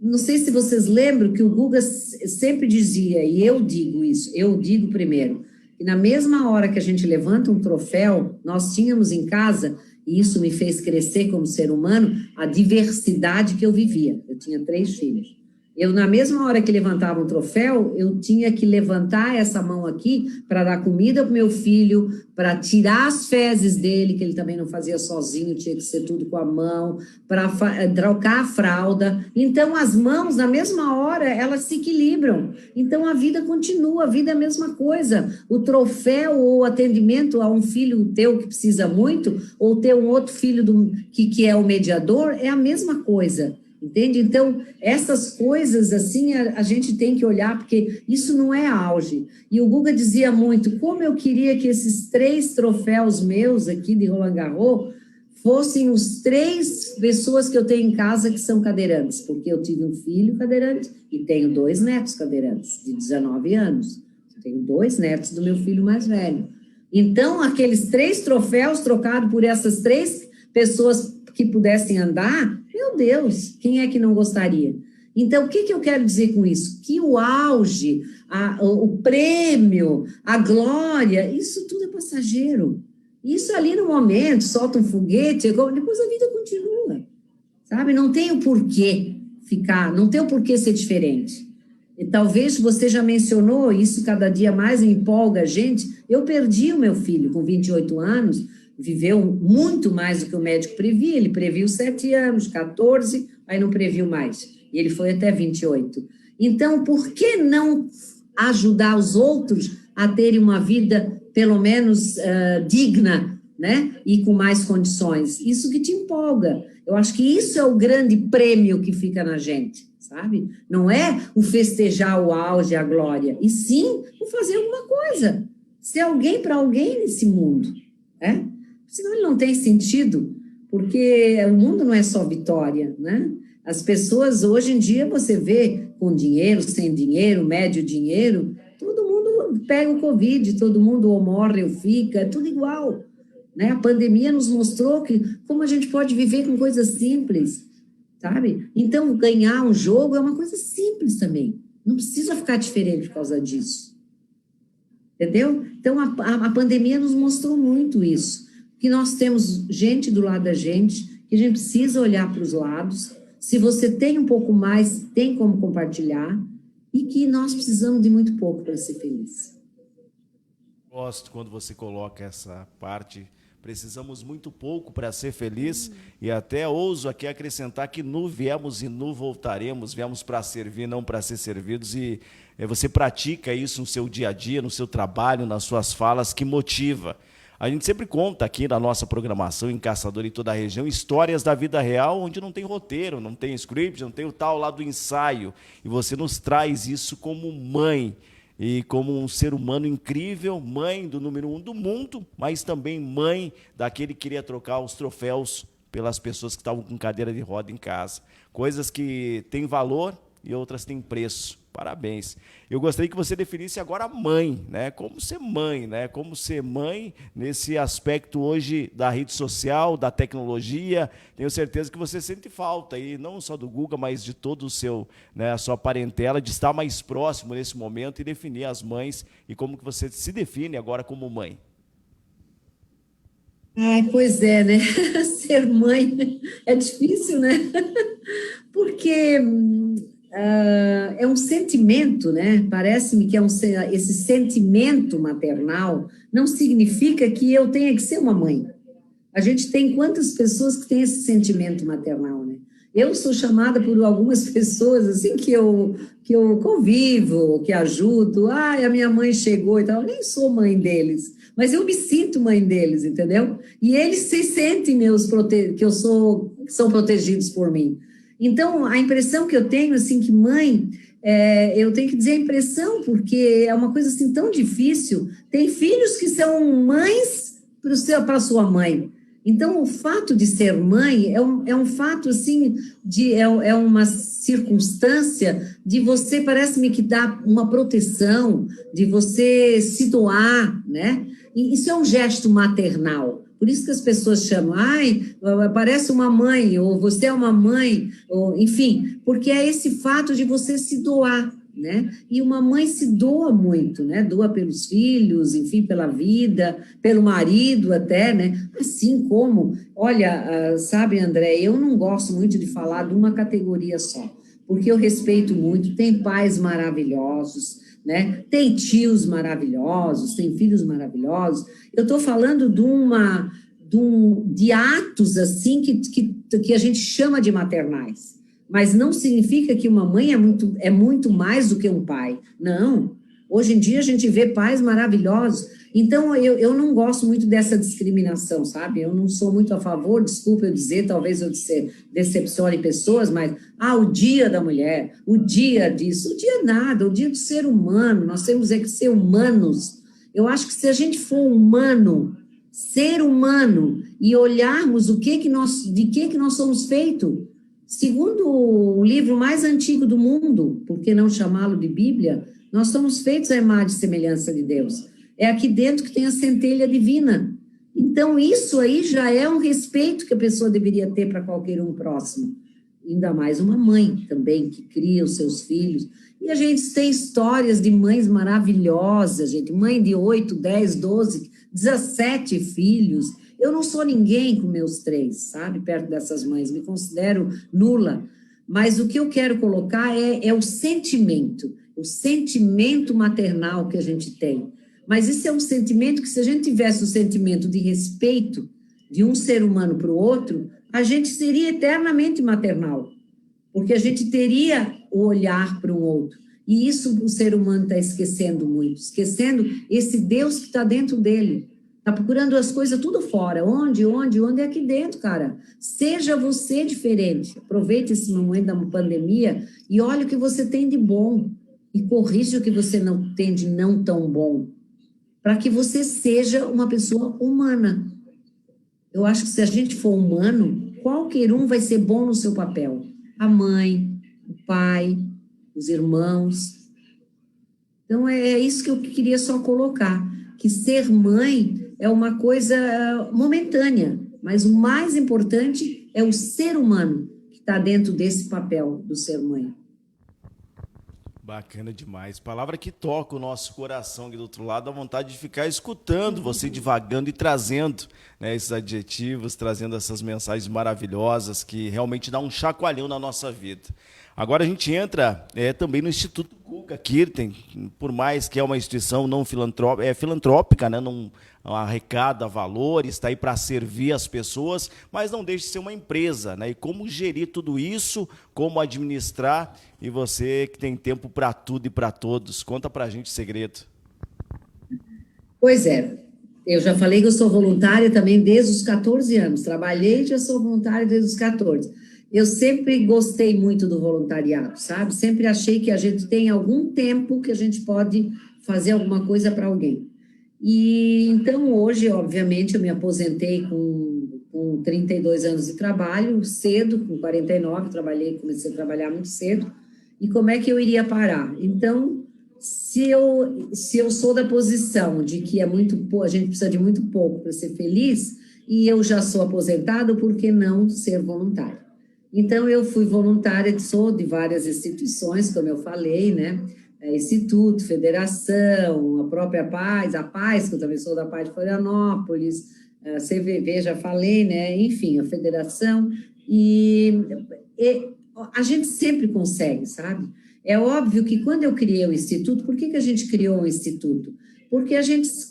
Não sei se vocês lembram que o Guga sempre dizia, e eu digo isso, eu digo primeiro, e na mesma hora que a gente levanta um troféu, nós tínhamos em casa, e isso me fez crescer como ser humano, a diversidade que eu vivia. Eu tinha 3 filhos. Eu, na mesma hora que levantava um troféu, eu tinha que levantar essa mão aqui para dar comida para o meu filho, para tirar as fezes dele, que ele também não fazia sozinho, tinha que ser tudo com a mão, para trocar a fralda. Então, as mãos, na mesma hora, elas se equilibram. Então, a vida continua, a vida é a mesma coisa. O troféu ou o atendimento a um filho teu que precisa muito, ou ter um outro filho que é o mediador, é a mesma coisa. Entende? Então, essas coisas, assim, a gente tem que olhar, porque isso não é auge. E o Guga dizia muito, como eu queria que esses 3 troféus meus aqui de Roland Garros fossem os 3 pessoas que eu tenho em casa que são cadeirantes, porque eu tive um filho cadeirante e tenho 2 netos cadeirantes, de 19 anos. Eu tenho 2 netos do meu filho mais velho. Então, aqueles 3 troféus trocados por essas 3 pessoas que pudessem andar, meu Deus, quem é que não gostaria? Então, o que eu quero dizer com isso? Que o auge, o prêmio, a glória, isso tudo é passageiro. Isso ali no momento, solta um foguete, depois a vida continua, sabe? Não tem o porquê ficar, não tem o porquê ser diferente. E talvez você já mencionou, isso cada dia mais empolga a gente, eu perdi o meu filho com 28 anos, viveu muito mais do que o médico previa, ele previu 7 anos, 14, aí não previu mais, e ele foi até 28. Então, por que não ajudar os outros a terem uma vida, pelo menos, digna, né, e com mais condições? Isso que te empolga. Eu acho que isso é o grande prêmio que fica na gente, sabe? Não é o festejar o auge, a glória, e sim o fazer alguma coisa, ser alguém para alguém nesse mundo, né? Senão ele não tem sentido, porque o mundo não é só vitória, né? As pessoas, hoje em dia, você vê com dinheiro, sem dinheiro, médio dinheiro, todo mundo pega o Covid, todo mundo ou morre ou fica, é tudo igual, né? A pandemia nos mostrou como a gente pode viver com coisas simples, sabe? Então, ganhar um jogo é uma coisa simples também, não precisa ficar diferente por causa disso, entendeu? Então, a pandemia nos mostrou muito isso, que nós temos gente do lado da gente, que a gente precisa olhar para os lados. Se você tem um pouco mais, tem como compartilhar. e que nós precisamos de muito pouco para ser feliz. Gosto quando você coloca essa parte. Precisamos muito pouco para ser feliz e até ouso aqui acrescentar que nu viemos e nu voltaremos, viemos para servir, não para ser servidos, e você pratica isso no seu dia a dia, no seu trabalho, nas suas falas, que motiva. A gente sempre conta aqui na nossa programação em Caçador e toda a região histórias da vida real onde não tem roteiro, não tem script, não tem o tal lá do ensaio, e você nos traz isso como mãe, e como um ser humano incrível, mãe do número 1 do mundo, mas também mãe daquele que queria trocar os troféus pelas pessoas que estavam com cadeira de roda em casa. Coisas que têm valor e outras têm preço. Parabéns. Eu gostaria que você definisse agora mãe, né? Como ser mãe, né? Como ser mãe nesse aspecto hoje da rede social, da tecnologia. Tenho certeza que você sente falta aí, não só do Guga, mas de todo o seu, né, a sua parentela, de estar mais próximo nesse momento e definir as mães e como que você se define agora como mãe. Ai, pois é, né? Ser mãe é difícil, né? Porque é um sentimento, né? Parece-me que esse sentimento maternal não significa que eu tenha que ser uma mãe. A gente tem quantas pessoas que têm esse sentimento maternal, né? Eu sou chamada por algumas pessoas, assim, que eu convivo, que ajudo. Ah, a minha mãe chegou e tal. Eu nem sou mãe deles, mas eu me sinto mãe deles, entendeu? E eles se sentem que são protegidos por mim. Então, a impressão que eu tenho, assim, que mãe, eu tenho que dizer a impressão, porque é uma coisa, assim, tão difícil. Tem filhos que são mães para sua mãe. Então, o fato de ser mãe é um fato, assim, é uma circunstância de você, parece-me que dá uma proteção, de você se doar, né? E isso é um gesto maternal. Por isso que as pessoas chamam, ai, parece uma mãe, ou você é uma mãe, ou, enfim, porque é esse fato de você se doar, né? E uma mãe se doa muito, né? Doa pelos filhos, enfim, pela vida, pelo marido até, né? Assim como, olha, sabe, André, eu não gosto muito de falar de uma categoria só, porque eu respeito muito, tem pais maravilhosos, né? Tem tios maravilhosos, tem filhos maravilhosos. Eu estou falando de atos assim que a gente chama de maternais. Mas não significa que uma mãe é muito mais do que um pai. Não. Hoje em dia a gente vê pais maravilhosos. Então, eu não gosto muito dessa discriminação, sabe? Eu não sou muito a favor, desculpa eu dizer, talvez eu decepcione pessoas, mas, o dia da mulher, o dia disso, o dia nada, o dia do ser humano, nós temos que ser humanos. Eu acho que se a gente for humano, ser humano, e olharmos de que nós somos feitos, segundo o livro mais antigo do mundo, por que não chamá-lo de Bíblia, nós somos feitos à imagem e semelhança de Deus. É aqui dentro que tem a centelha divina. Então, isso aí já é um respeito que a pessoa deveria ter para qualquer um próximo. Ainda mais uma mãe também, que cria os seus filhos. E a gente tem histórias de mães maravilhosas, gente. Mãe de 8, 10, 12, 17 filhos. Eu não sou ninguém com meus 3, sabe? Perto dessas mães. Me considero nula. Mas o que eu quero colocar é o sentimento maternal que a gente tem. Mas isso é um sentimento que, se a gente tivesse o sentimento de respeito de um ser humano para o outro, a gente seria eternamente maternal, porque a gente teria o olhar para o outro. E isso o ser humano está esquecendo muito, esquecendo esse Deus que está dentro dele. Está procurando as coisas tudo fora. Onde? É aqui dentro, cara. Seja você diferente. Aproveite esse momento da pandemia e olhe o que você tem de bom. E corrija o que você não tem de não tão bom, para que você seja uma pessoa humana. Eu acho que se a gente for humano, qualquer um vai ser bom no seu papel. A mãe, o pai, os irmãos. Então, é isso que eu queria só colocar, que ser mãe é uma coisa momentânea, mas o mais importante é o ser humano que está dentro desse papel do ser mãe. Bacana demais. Palavra que toca o nosso coração aqui do outro lado, dá vontade de ficar escutando você divagando e trazendo, né, esses adjetivos, trazendo essas mensagens maravilhosas que realmente dá um chacoalhão na nossa vida. Agora a gente entra também no Instituto Guga Kirten, por mais que é uma instituição não filantrópica, né, não arrecada valores, está aí para servir as pessoas, mas não deixa de ser uma empresa, né? E como gerir tudo isso, como administrar, e você que tem tempo para tudo e para todos, conta para a gente o segredo. Pois é, eu já falei que eu sou voluntária também desde os 14 anos, trabalhei e já sou voluntária desde os 14. Eu sempre gostei muito do voluntariado, sabe? Sempre achei que a gente tem algum tempo que a gente pode fazer alguma coisa para alguém. E então hoje, obviamente, eu me aposentei com 32 anos de trabalho, cedo, com 49, comecei a trabalhar muito cedo. E como é que eu iria parar? Então, se eu sou da posição de que a gente precisa de muito pouco para ser feliz, e eu já sou aposentado, por que não ser voluntário? Então, eu fui voluntária, sou de várias instituições, como eu falei, né? Instituto, Federação, a própria a Paz, que eu também sou da Paz de Florianópolis, a CVV, já falei, né? Enfim, a Federação, e a gente sempre consegue, sabe? É óbvio que quando eu criei o Instituto, por que a gente criou o Instituto? Porque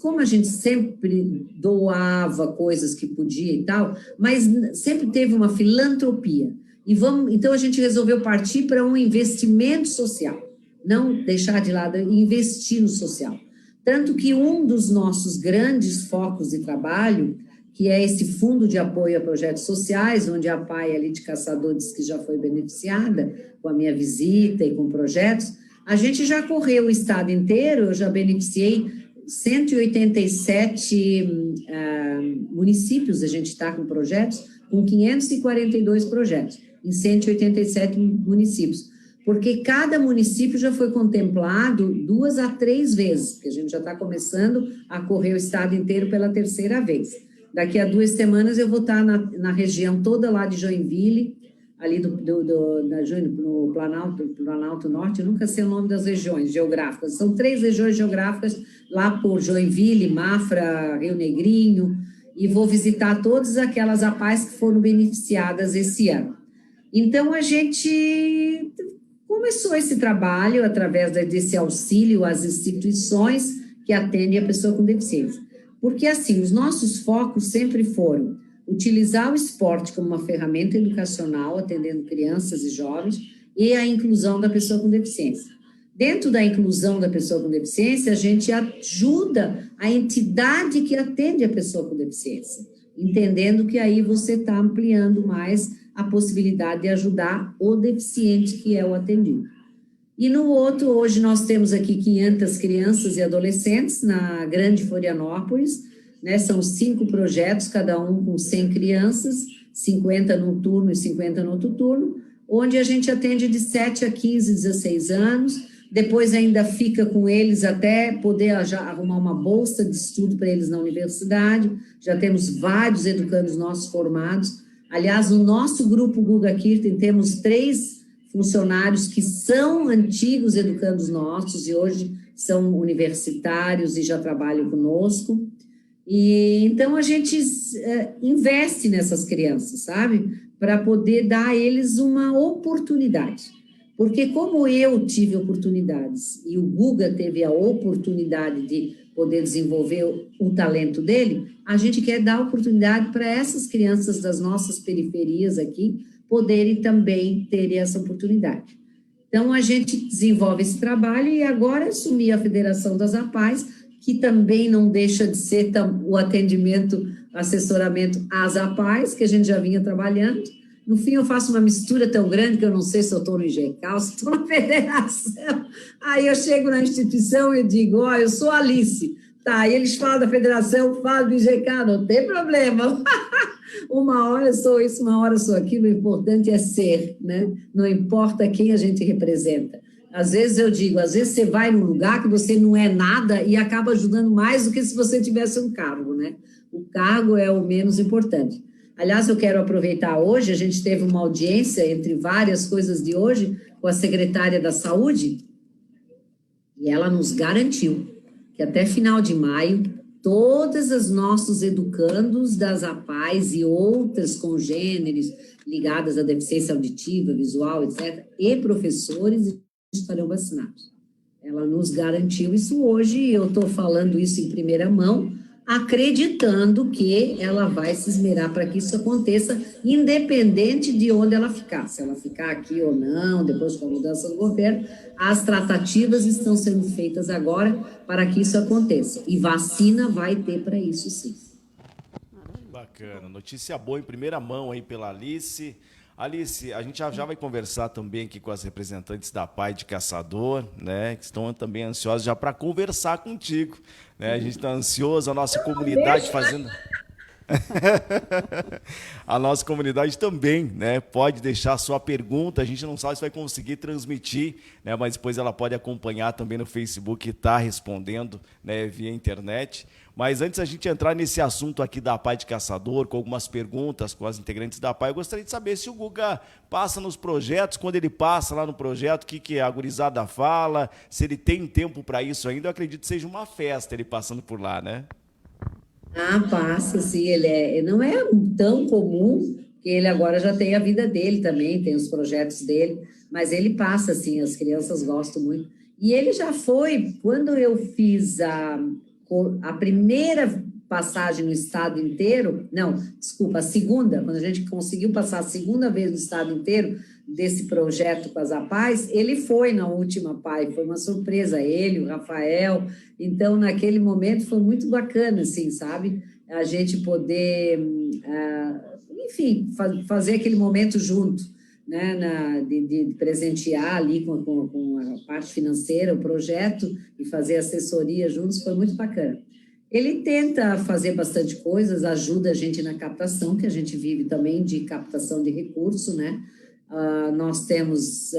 como a gente sempre doava coisas que podia e tal, mas sempre teve uma filantropia. Então, a gente resolveu partir para um investimento social, não deixar de lado, investir no social. Tanto que um dos nossos grandes focos de trabalho, que é esse Fundo de Apoio a Projetos Sociais, onde a PAI ali de Caçadores, que já foi beneficiada com a minha visita e com projetos, a gente já correu o estado inteiro, eu já beneficiei 187 municípios, a gente está com projetos, com 542 projetos, em 187 municípios. Porque cada município já foi contemplado 2 a 3 vezes, porque a gente já está começando a correr o estado inteiro pela 3ª vez. Daqui a 2 semanas eu vou estar na região toda lá de Joinville, ali no Planalto Norte, eu nunca sei o nome das regiões geográficas, são 3 regiões geográficas, lá por Joinville, Mafra, Rio Negrinho, e vou visitar todas aquelas APAES que foram beneficiadas esse ano. Então, a gente começou esse trabalho através desse auxílio às instituições que atendem a pessoa com deficiência. Porque, assim, os nossos focos sempre foram utilizar o esporte como uma ferramenta educacional, atendendo crianças e jovens, e a inclusão da pessoa com deficiência. Dentro da inclusão da pessoa com deficiência, a gente ajuda a entidade que atende a pessoa com deficiência, entendendo que aí você está ampliando mais a possibilidade de ajudar o deficiente que é o atendido. E no outro, hoje nós temos aqui 500 crianças e adolescentes na Grande Florianópolis, né? São 5 projetos, cada um com 100 crianças, 50 num turno e 50 no outro turno, onde a gente atende de 7 a 15, 16 anos, depois ainda fica com eles até poder já arrumar uma bolsa de estudo para eles na universidade, já temos vários educandos nossos formados. Aliás, no nosso grupo Guga Kirten temos 3 funcionários que são antigos educandos nossos e hoje são universitários e já trabalham conosco. E então a gente investe nessas crianças, sabe? Para poder dar a eles uma oportunidade. Porque como eu tive oportunidades e o Guga teve a oportunidade de poder desenvolver o talento dele, a gente quer dar oportunidade para essas crianças das nossas periferias aqui poderem também ter essa oportunidade. Então, a gente desenvolve esse trabalho e agora assumi a Federação das APAES, que também não deixa de ser o atendimento, assessoramento às APAES, que a gente já vinha trabalhando. No fim, eu faço uma mistura tão grande que eu não sei se eu estou no IGECAL, se estou na federação. Aí eu chego na instituição e digo, ó, eu sou Alice. Tá, aí eles falam da federação, eu falo do IGECAL, não tem problema. Uma hora eu sou isso, uma hora eu sou aquilo, o importante é ser, né? Não importa quem a gente representa. Às vezes eu digo, às vezes você vai num lugar que você não é nada e acaba ajudando mais do que se você tivesse um cargo, né? O cargo é o menos importante. Aliás, eu quero aproveitar hoje, a gente teve uma audiência, entre várias coisas de hoje, com a secretária da Saúde, e ela nos garantiu que até final de maio, todos os nossos educandos das APAES e outras congêneres ligadas à deficiência auditiva, visual, etc., e professores estarão vacinados. Ela nos garantiu isso hoje, eu estou falando isso em primeira mão, acreditando que ela vai se esmerar para que isso aconteça, independente de onde ela ficar, se ela ficar aqui ou não, depois com a mudança do governo, as tratativas estão sendo feitas agora para que isso aconteça, e vacina vai ter para isso sim. Bacana, notícia boa em primeira mão aí pela Alice. Alice, a gente já vai conversar também aqui com as representantes da PAI de Caçador, né, que estão também ansiosas já para conversar contigo, né, a gente está ansioso, a nossa comunidade fazendo... A nossa comunidade também, né, pode deixar sua pergunta, a gente não sabe se vai conseguir transmitir, né, mas depois ela pode acompanhar também no Facebook e está respondendo, né, via internet. Mas antes a gente entrar nesse assunto aqui da PAI de Caçador, com algumas perguntas com as integrantes da PAI, eu gostaria de saber se o Guga passa nos projetos, quando ele passa lá no projeto, o que a gurizada fala, se ele tem tempo para isso ainda, eu acredito que seja uma festa ele passando por lá, né? Ah, passa, sim, não é tão comum, que ele agora já tem a vida dele também, tem os projetos dele, mas ele passa, assim, as crianças gostam muito. E ele já foi, quando eu fiz a primeira passagem no estado inteiro, não, desculpa, a segunda, quando a gente conseguiu passar a segunda vez no estado inteiro desse projeto com as APAES, ele foi na última PAI, foi uma surpresa, ele, o Rafael, então naquele momento foi muito bacana, assim, sabe, a gente poder, enfim, fazer aquele momento junto, né, de presentear ali com a parte financeira, o projeto, e fazer assessoria juntos, foi muito bacana. Ele tenta fazer bastante coisas, ajuda a gente na captação, que a gente vive também de captação de recurso, né? Nós temos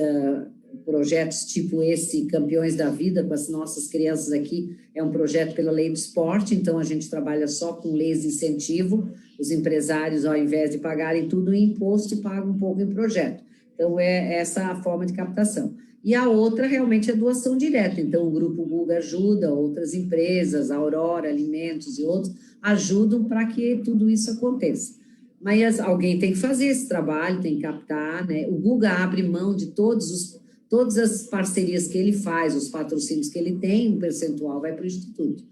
projetos tipo esse, Campeões da Vida, com as nossas crianças aqui, é um projeto pela lei do esporte, então a gente trabalha só com leis de incentivo, os empresários, ao invés de pagarem tudo em imposto, pagam um pouco em projeto. Então, é essa a forma de captação. E a outra, realmente, é doação direta. Então, o Grupo Guga ajuda, outras empresas, a Aurora Alimentos e outros, ajudam para que tudo isso aconteça. Mas alguém tem que fazer esse trabalho, tem que captar, né? O Guga abre mão de todas as parcerias que ele faz, os patrocínios que ele tem, um percentual vai para o Instituto.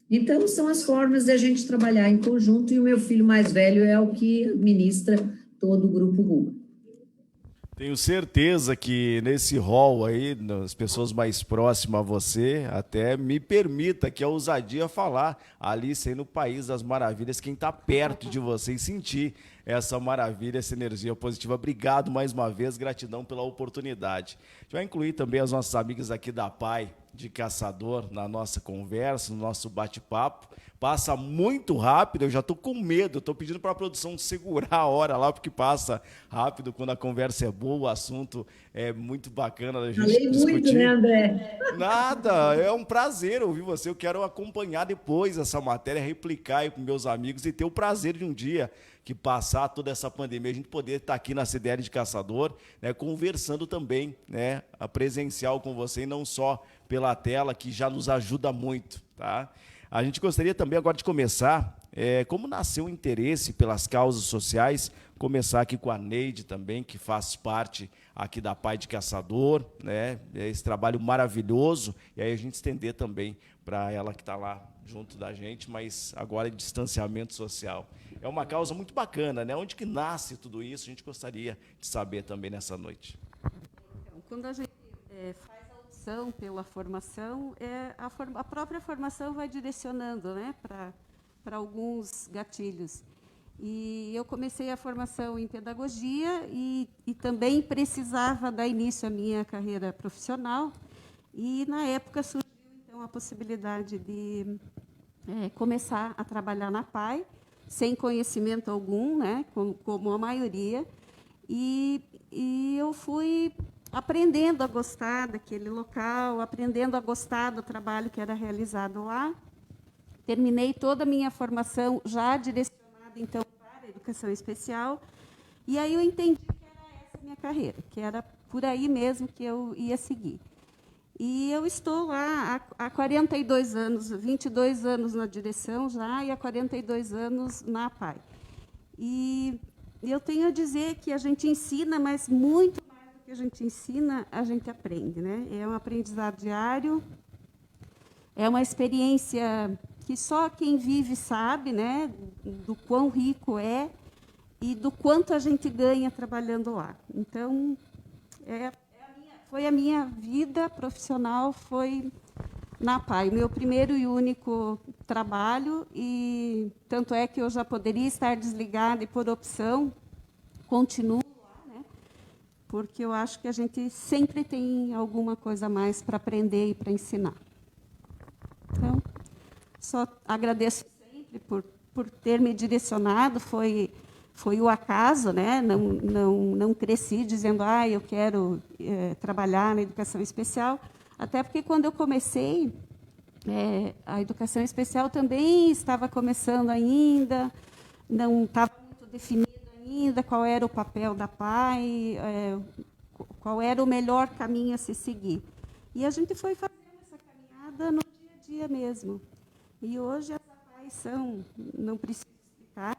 Então, são as formas de a gente trabalhar em conjunto, e o meu filho mais velho é o que administra todo o Grupo Guga. Tenho certeza que nesse rol aí, as pessoas mais próximas a você, até me permita que a ousadia falar Alice aí no País das Maravilhas, quem está perto de você e sentir essa maravilha, essa energia positiva. Obrigado mais uma vez, gratidão pela oportunidade. A gente vai incluir também as nossas amigas aqui da PAI de Caçador na nossa conversa, no nosso bate-papo. Passa muito rápido, eu já estou com medo, estou pedindo para a produção segurar a hora lá, porque passa rápido quando a conversa é boa, o assunto é muito bacana da gente Falei discutir. muito, né, André? Nada, é um prazer ouvir você, eu quero acompanhar depois essa matéria, replicar aí para meus amigos e ter o prazer de um dia que passar toda essa pandemia, a gente poder estar aqui na CDL de Caçador, né, conversando também, né, a presencial com você e não só pela tela, que já nos ajuda muito, tá? A gente gostaria também agora de começar, como nasceu o interesse pelas causas sociais, começar aqui com a Neide também, que faz parte aqui da PAI de Caçador, né, esse trabalho maravilhoso, e aí a gente estender também para ela que está lá junto da gente, mas agora em distanciamento social. É uma causa muito bacana, né? Onde que nasce tudo isso? A gente gostaria de saber também nessa noite. Então, quando a gente faz a opção pela formação, a própria formação vai direcionando, né, para alguns gatilhos. E eu comecei a formação em pedagogia e também precisava dar início à minha carreira profissional. E, na época, surgiu, então, a possibilidade de começar a trabalhar na PAI, sem conhecimento algum, né, como a maioria, e eu fui aprendendo a gostar daquele local, aprendendo a gostar do trabalho que era realizado lá. Terminei toda a minha formação já direcionada, então, para a educação especial, e aí eu entendi que era essa a minha carreira, que era por aí mesmo que eu ia seguir. E eu estou lá há 42 anos, 22 anos na direção já e há 42 anos na APAI. E eu tenho a dizer que a gente ensina, mas muito mais do que a gente ensina, a gente aprende, né? É um aprendizado diário, é uma experiência que só quem vive sabe, né, do quão rico é e do quanto a gente ganha trabalhando lá. Então, foi a minha vida profissional, foi na APAI, o meu primeiro e único trabalho, e tanto é que eu já poderia estar desligada e, por opção, continuo lá, né, porque eu acho que a gente sempre tem alguma coisa a mais para aprender e para ensinar. Então, só agradeço sempre por ter me direcionado, foi o acaso, né? Não cresci dizendo, eu quero trabalhar na educação especial, até porque, quando eu comecei, a educação especial também estava começando ainda, não estava muito definido ainda qual era o papel da APAI, qual era o melhor caminho a se seguir. E a gente foi fazendo essa caminhada no dia a dia mesmo. E hoje as APAIs são, não preciso explicar,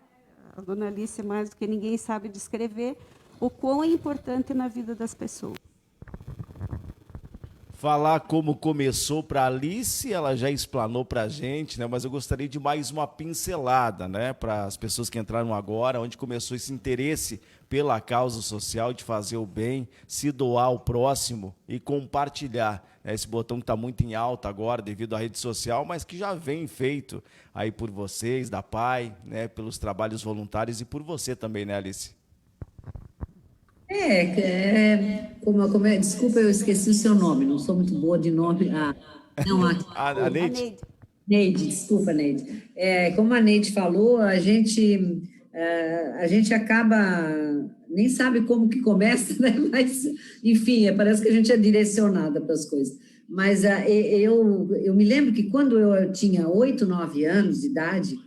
a dona Alice, mais do que ninguém, sabe descrever o quão é importante na vida das pessoas. Falar como começou para a Alice, ela já explanou para a gente, né? Mas eu gostaria de mais uma pincelada, né? Para as pessoas que entraram agora, onde começou esse interesse pela causa social, de fazer o bem, se doar ao próximo e compartilhar, né? Esse botão que está muito em alta agora devido à rede social, mas que já vem feito aí por vocês, da APAI, né? Pelos trabalhos voluntários e por você também, né, Alice? Desculpa, eu esqueci o seu nome, não sou muito boa de nome. A Neide? Neide, desculpa, Neide. Como a Neide falou, a gente acaba, nem sabe como que começa, né? Mas, enfim, parece que a gente é direcionada para as coisas. Mas eu me lembro que, quando eu tinha 8, 9 anos de idade,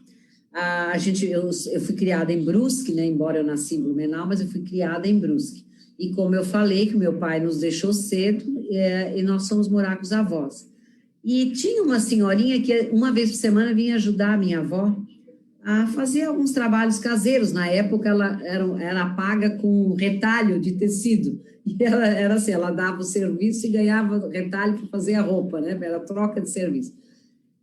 eu fui criada em Brusque, né? Embora eu nasci em Blumenau, mas eu fui criada em Brusque. E, como eu falei, que meu pai nos deixou cedo, e nós fomos morar com os avós. E tinha uma senhorinha que, uma vez por semana, vinha ajudar a minha avó a fazer alguns trabalhos caseiros. Na época, ela era paga com retalho de tecido. E ela era assim, ela dava o serviço e ganhava retalho para fazer a roupa, né? Era troca de serviço.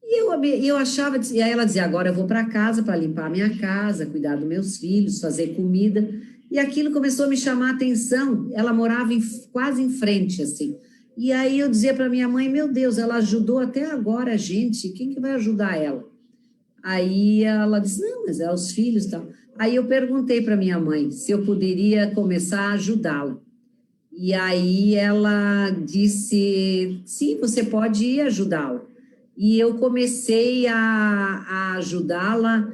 E eu achava, e aí ela dizia, agora eu vou para casa para limpar a minha casa, cuidar dos meus filhos, fazer comida. E aquilo começou a me chamar a atenção. Ela morava quase em frente, assim. E aí eu dizia para minha mãe, meu Deus, ela ajudou até agora a gente, quem que vai ajudar ela? Aí ela disse, não, mas é os filhos e tal. Aí eu perguntei para minha mãe se eu poderia começar a ajudá-la. E aí ela disse, sim, você pode ir ajudá-la. E eu comecei a ajudá-la,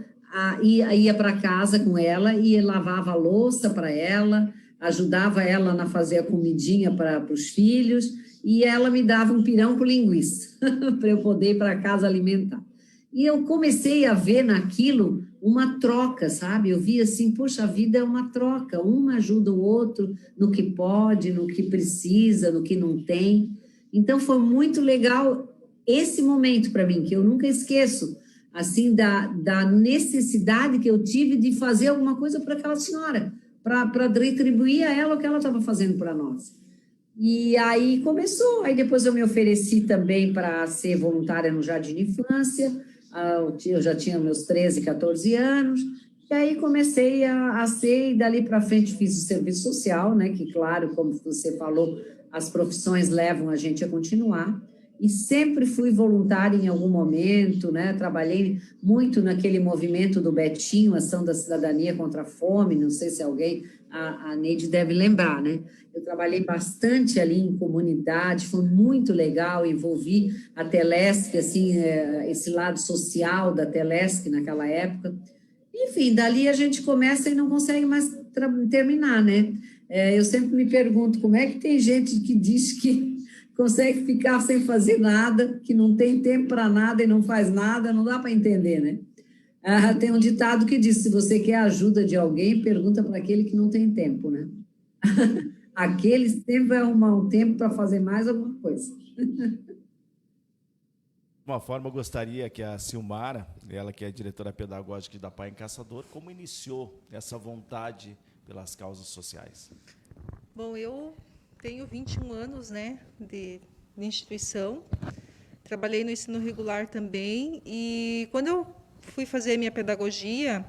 ia para casa com ela e lavava a louça para ela, ajudava ela a fazer a comidinha para os filhos, e ela me dava um pirão com linguiça para eu poder ir para casa alimentar. E eu comecei a ver naquilo uma troca, sabe? Eu vi assim, poxa, a vida é uma troca, um ajuda o outro no que pode, no que precisa, no que não tem. Então, foi muito legal esse momento para mim, que eu nunca esqueço, assim, da necessidade que eu tive de fazer alguma coisa para aquela senhora, para retribuir a ela o que ela estava fazendo para nós. E aí começou, aí depois eu me ofereci também para ser voluntária no Jardim de Infância, eu já tinha meus 13, 14 anos, e aí comecei a ser, e dali para frente fiz o serviço social, né, que, claro, como você falou, as profissões levam a gente a continuar. E sempre fui voluntária em algum momento, né? Trabalhei muito naquele movimento do Betinho, Ação da Cidadania contra a Fome, não sei se alguém, a Neide deve lembrar, né? Eu trabalhei bastante ali em comunidade, foi muito legal, envolvi a Telesc, assim, esse lado social da Telesc naquela época. Enfim, dali a gente começa e não consegue mais terminar, né? Eu sempre me pergunto como é que tem gente que diz que consegue ficar sem fazer nada, que não tem tempo para nada e não faz nada, não dá para entender, né? Tem um ditado que diz, se você quer a ajuda de alguém, pergunta para aquele que não tem tempo, né? aquele sempre vai arrumar um tempo para fazer mais alguma coisa. De uma forma, eu gostaria que a Silmara, ela que é diretora pedagógica da Pai em Caçador, como iniciou essa vontade pelas causas sociais? Bom, eu tenho 21 anos, né, de instituição, trabalhei no ensino regular também, e quando eu fui fazer a minha pedagogia,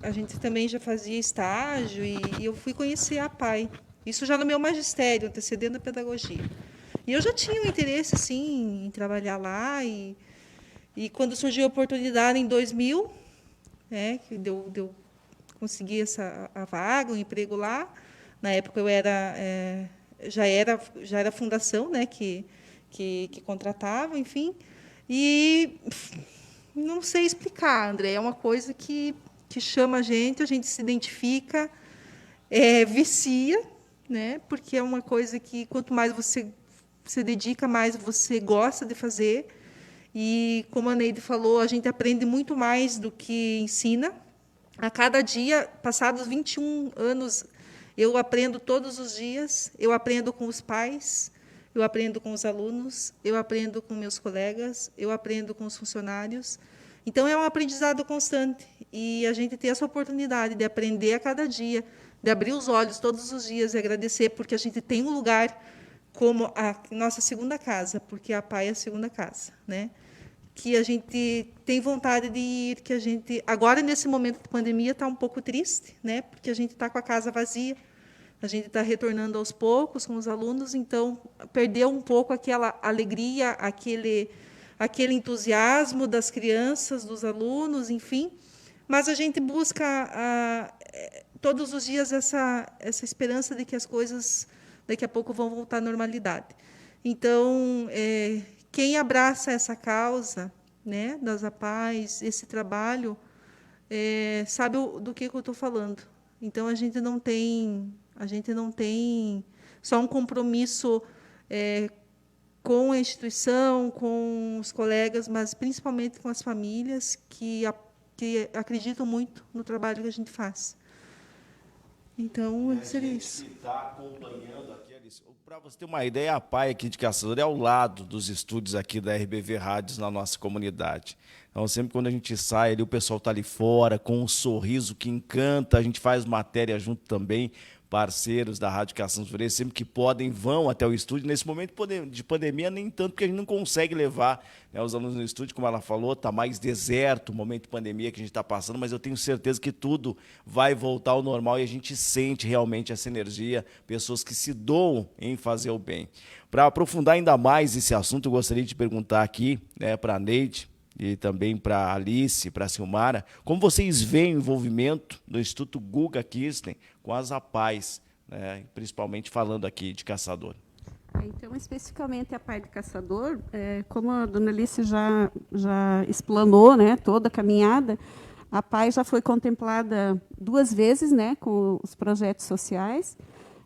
a gente também já fazia estágio, e eu fui conhecer a Pai, isso já no meu magistério, antecedendo a pedagogia. E eu já tinha um interesse, sim, em trabalhar lá, e quando surgiu a oportunidade em 2000, que deu consegui a vaga, um emprego lá. Na época eu já era a fundação, né, que contratava, enfim. E não sei explicar, André, é uma coisa que chama a gente se identifica, vicia, né, porque é uma coisa que quanto mais você se dedica, mais você gosta de fazer. E, como a Neide falou, a gente aprende muito mais do que ensina. A cada dia, passados 21 anos, eu aprendo todos os dias, eu aprendo com os pais, eu aprendo com os alunos, eu aprendo com meus colegas, eu aprendo com os funcionários. Então, é um aprendizado constante. E a gente tem essa oportunidade de aprender a cada dia, de abrir os olhos todos os dias e agradecer, porque a gente tem um lugar como a nossa segunda casa, porque a Pai é a segunda casa, né? Que a gente tem vontade de ir, que a gente agora nesse momento de pandemia está um pouco triste, né? Porque a gente está com a casa vazia, a gente está retornando aos poucos com os alunos, então perdeu um pouco aquela alegria, aquele entusiasmo das crianças, dos alunos, enfim. Mas a gente busca todos os dias essa esperança de que as coisas daqui a pouco vão voltar à normalidade. Então, quem abraça essa causa, né, das APAES, esse trabalho, sabe do que eu estou falando. Então, a gente não tem só um compromisso com a instituição, com os colegas, mas principalmente com as famílias que acreditam muito no trabalho que a gente faz. Então, seria isso. Está acompanhando aqui, para você ter uma ideia, a Pai aqui de Caçador é ao lado dos estúdios aqui da RBV Rádios na nossa comunidade. Então, sempre quando a gente sai ali, o pessoal está ali fora, com um sorriso que encanta, a gente faz matéria junto também, parceiros da Rádio Caçador, sempre que podem, vão até o estúdio. Nesse momento de pandemia, nem tanto, porque a gente não consegue levar, né, os alunos no estúdio, como ela falou, está mais deserto o momento de pandemia que a gente está passando, mas eu tenho certeza que tudo vai voltar ao normal e a gente sente realmente essa energia, pessoas que se doam em fazer o bem. Para aprofundar ainda mais esse assunto, eu gostaria de perguntar aqui, né, para a Neide e também para a Alice, para a Silmara, como vocês veem o envolvimento do Instituto Guga Kirsten com as APAES, né, principalmente falando aqui de Caçador? Então, especificamente a Pai de Caçador, como a dona Alice já explanou, né, toda a caminhada, a Pai já foi contemplada 2 vezes, né, com os projetos sociais.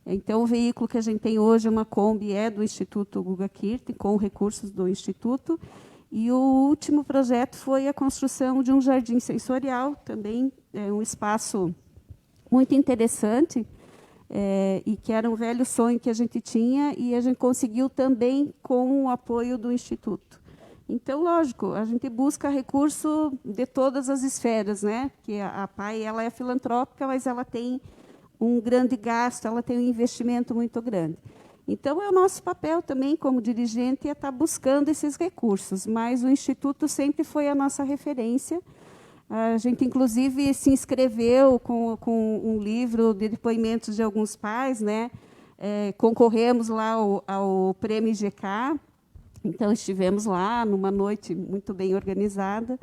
Então, o veículo que a gente tem hoje, uma Kombi, é do Instituto Guga Kirten, com recursos do Instituto. E o último projeto foi a construção de um jardim sensorial, também um espaço muito interessante, e que era um velho sonho que a gente tinha, e a gente conseguiu também com o apoio do Instituto. Então, lógico, a gente busca recurso de todas as esferas, né? Que a Pai ela é filantrópica, mas ela tem um grande gasto, ela tem um investimento muito grande. Então, é o nosso papel também, como dirigente, estar buscando esses recursos, mas o Instituto sempre foi a nossa referência. A gente, inclusive, se inscreveu com um livro de depoimentos de alguns pais, né? Concorremos lá ao Prêmio IGK, então estivemos lá numa noite muito bem organizada,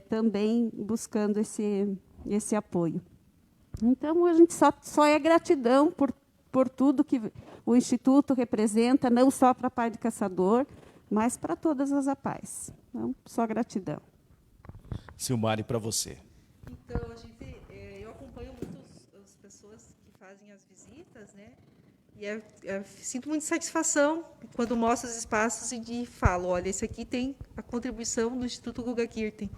também buscando esse apoio. Então, a gente só é gratidão por tudo que o Instituto representa, não só para a Pai de Caçador, mas para todas as APAES. Então, só gratidão. Silmari, para você. Então, eu acompanho muito as pessoas que fazem as visitas, né? E sinto muita satisfação quando mostro os espaços e falo, olha, esse aqui tem a contribuição do Instituto Guga Kirten,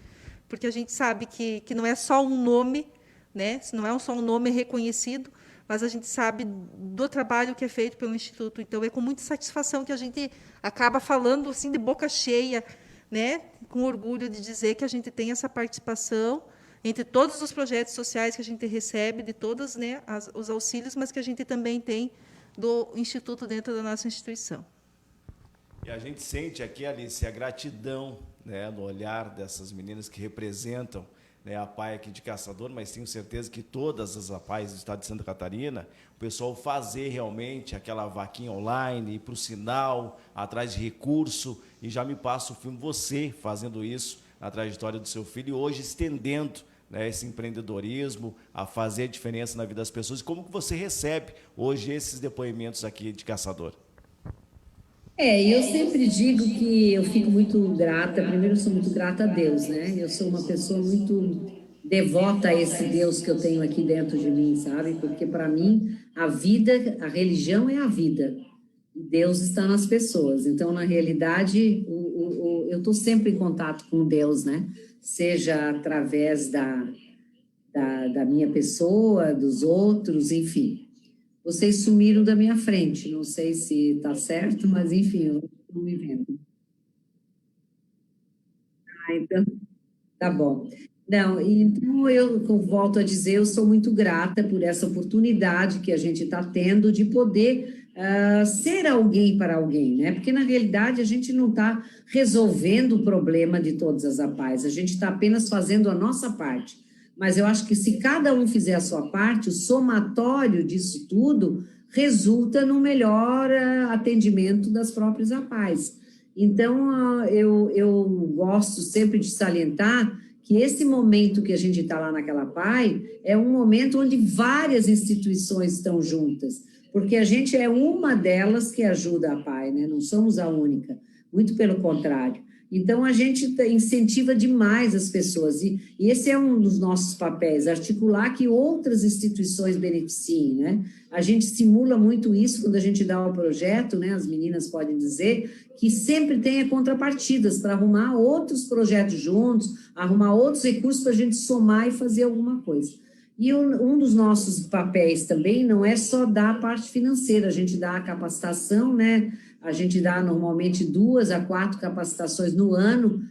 porque a gente sabe que não é só um nome, né? Não é só um nome reconhecido, mas a gente sabe do trabalho que é feito pelo Instituto. Então, é com muita satisfação que a gente acaba falando assim de boca cheia, né, com orgulho de dizer que a gente tem essa participação entre todos os projetos sociais que a gente recebe, de todos, né, os auxílios, mas que a gente também tem do Instituto dentro da nossa instituição. E a gente sente aqui, Alice, a gratidão, né, no olhar dessas meninas que representam, né, a APAE aqui de Caçador, mas tenho certeza que todas as APAEs do estado de Santa Catarina, o pessoal fazer realmente aquela vaquinha online, ir para o sinal, atrás de recurso, e já me passa o filme você fazendo isso na trajetória do seu filho, e hoje estendendo, né, esse empreendedorismo, a fazer a diferença na vida das pessoas. E como que você recebe hoje esses depoimentos aqui de Caçador? Eu sempre digo que eu fico muito grata. Primeiro, eu sou muito grata a Deus, né? Eu sou uma pessoa muito devota a esse Deus que eu tenho aqui dentro de mim, sabe? Porque, para mim, a vida, a religião é a vida. E Deus está nas pessoas. Então, na realidade, eu estou sempre em contato com Deus, né? Seja através da minha pessoa, dos outros, enfim. Vocês sumiram da minha frente, não sei se está certo, mas, enfim, eu estou me vendo. Então, tá bom. Não, então eu volto a dizer, eu sou muito grata por essa oportunidade que a gente está tendo de poder ser alguém para alguém, né? Porque, na realidade, a gente não está resolvendo o problema de todas as APAEs, a gente está apenas fazendo a nossa parte. Mas eu acho que se cada um fizer a sua parte, o somatório disso tudo resulta no melhor atendimento das próprias APAEs. Então, eu gosto sempre de salientar que esse momento que a gente está lá naquela APAE é um momento onde várias instituições estão juntas, porque a gente é uma delas que ajuda a APAE, né? Não somos a única, muito pelo contrário. Então, a gente incentiva demais as pessoas, e esse é um dos nossos papéis, articular que outras instituições beneficiem, né? A gente simula muito isso quando a gente dá o projeto, né? As meninas podem dizer que sempre tenha contrapartidas para arrumar outros projetos juntos, arrumar outros recursos para a gente somar e fazer alguma coisa. E um dos nossos papéis também não é só dar a parte financeira, a gente dá a capacitação, né? A gente dá normalmente 2 a 4 capacitações no ano,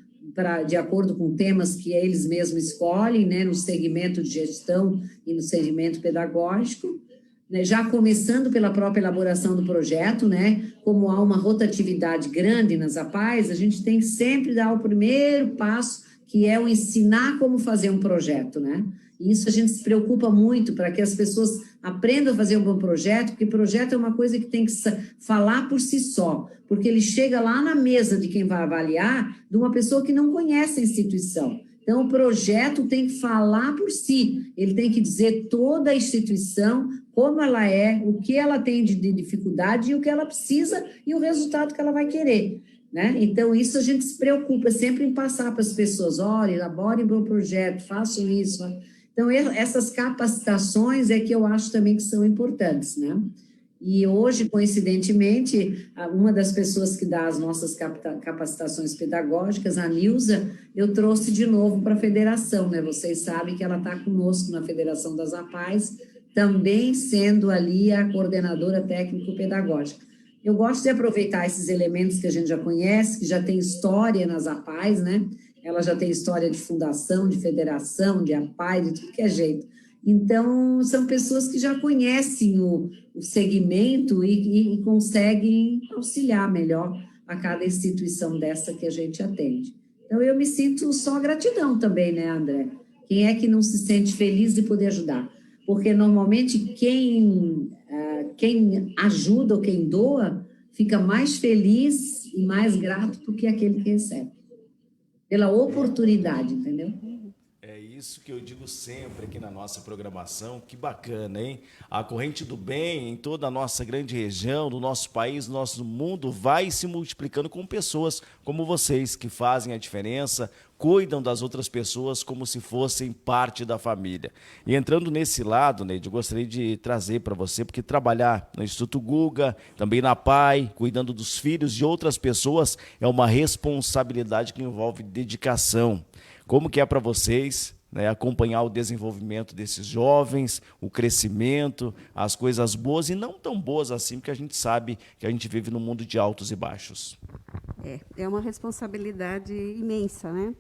de acordo com temas que eles mesmos escolhem, né, no segmento de gestão e no segmento pedagógico, né, já começando pela própria elaboração do projeto, né, como há uma rotatividade grande nas APAEs, a gente tem que sempre dar o primeiro passo, que é o ensinar como fazer um projeto, né? E isso a gente se preocupa muito para que as pessoas aprendam a fazer um bom projeto, porque projeto é uma coisa que tem que falar por si só, porque ele chega lá na mesa de quem vai avaliar, de uma pessoa que não conhece a instituição. Então, o projeto tem que falar por si, ele tem que dizer toda a instituição, como ela é, o que ela tem de dificuldade e o que ela precisa e o resultado que ela vai querer, né? Então, isso a gente se preocupa sempre em passar para as pessoas, olha, elaborem um projeto, façam isso. Então, essas capacitações é que eu acho também que são importantes, né? E hoje, coincidentemente, uma das pessoas que dá as nossas capacitações pedagógicas, a Nilza, eu trouxe de novo para a federação, né? Vocês sabem que ela está conosco na Federação das APAEs, também sendo ali a coordenadora técnico-pedagógica. Eu gosto de aproveitar esses elementos que a gente já conhece, que já tem história nas APAEs, né? Ela já tem história de fundação, de federação, de APAE, de tudo que é jeito. Então, são pessoas que já conhecem o segmento e conseguem auxiliar melhor a cada instituição dessa que a gente atende. Então, eu me sinto só gratidão também, né, André? Quem é que não se sente feliz de poder ajudar? Porque, normalmente, quem ajuda ou quem doa fica mais feliz e mais grato do que aquele que recebe. Pela oportunidade, entendeu? É isso que eu digo sempre aqui na nossa programação, que bacana, hein? A corrente do bem em toda a nossa grande região, do nosso país, do nosso mundo, vai se multiplicando com pessoas como vocês, que fazem a diferença, cuidam das outras pessoas como se fossem parte da família. E entrando nesse lado, Neide, eu gostaria de trazer para você, porque trabalhar no Instituto Guga, também na PAI, cuidando dos filhos de outras pessoas, é uma responsabilidade que envolve dedicação. Como que é para vocês, né, acompanhar o desenvolvimento desses jovens, o crescimento, as coisas boas e não tão boas assim, porque a gente sabe que a gente vive num mundo de altos e baixos. É uma responsabilidade imensa, né?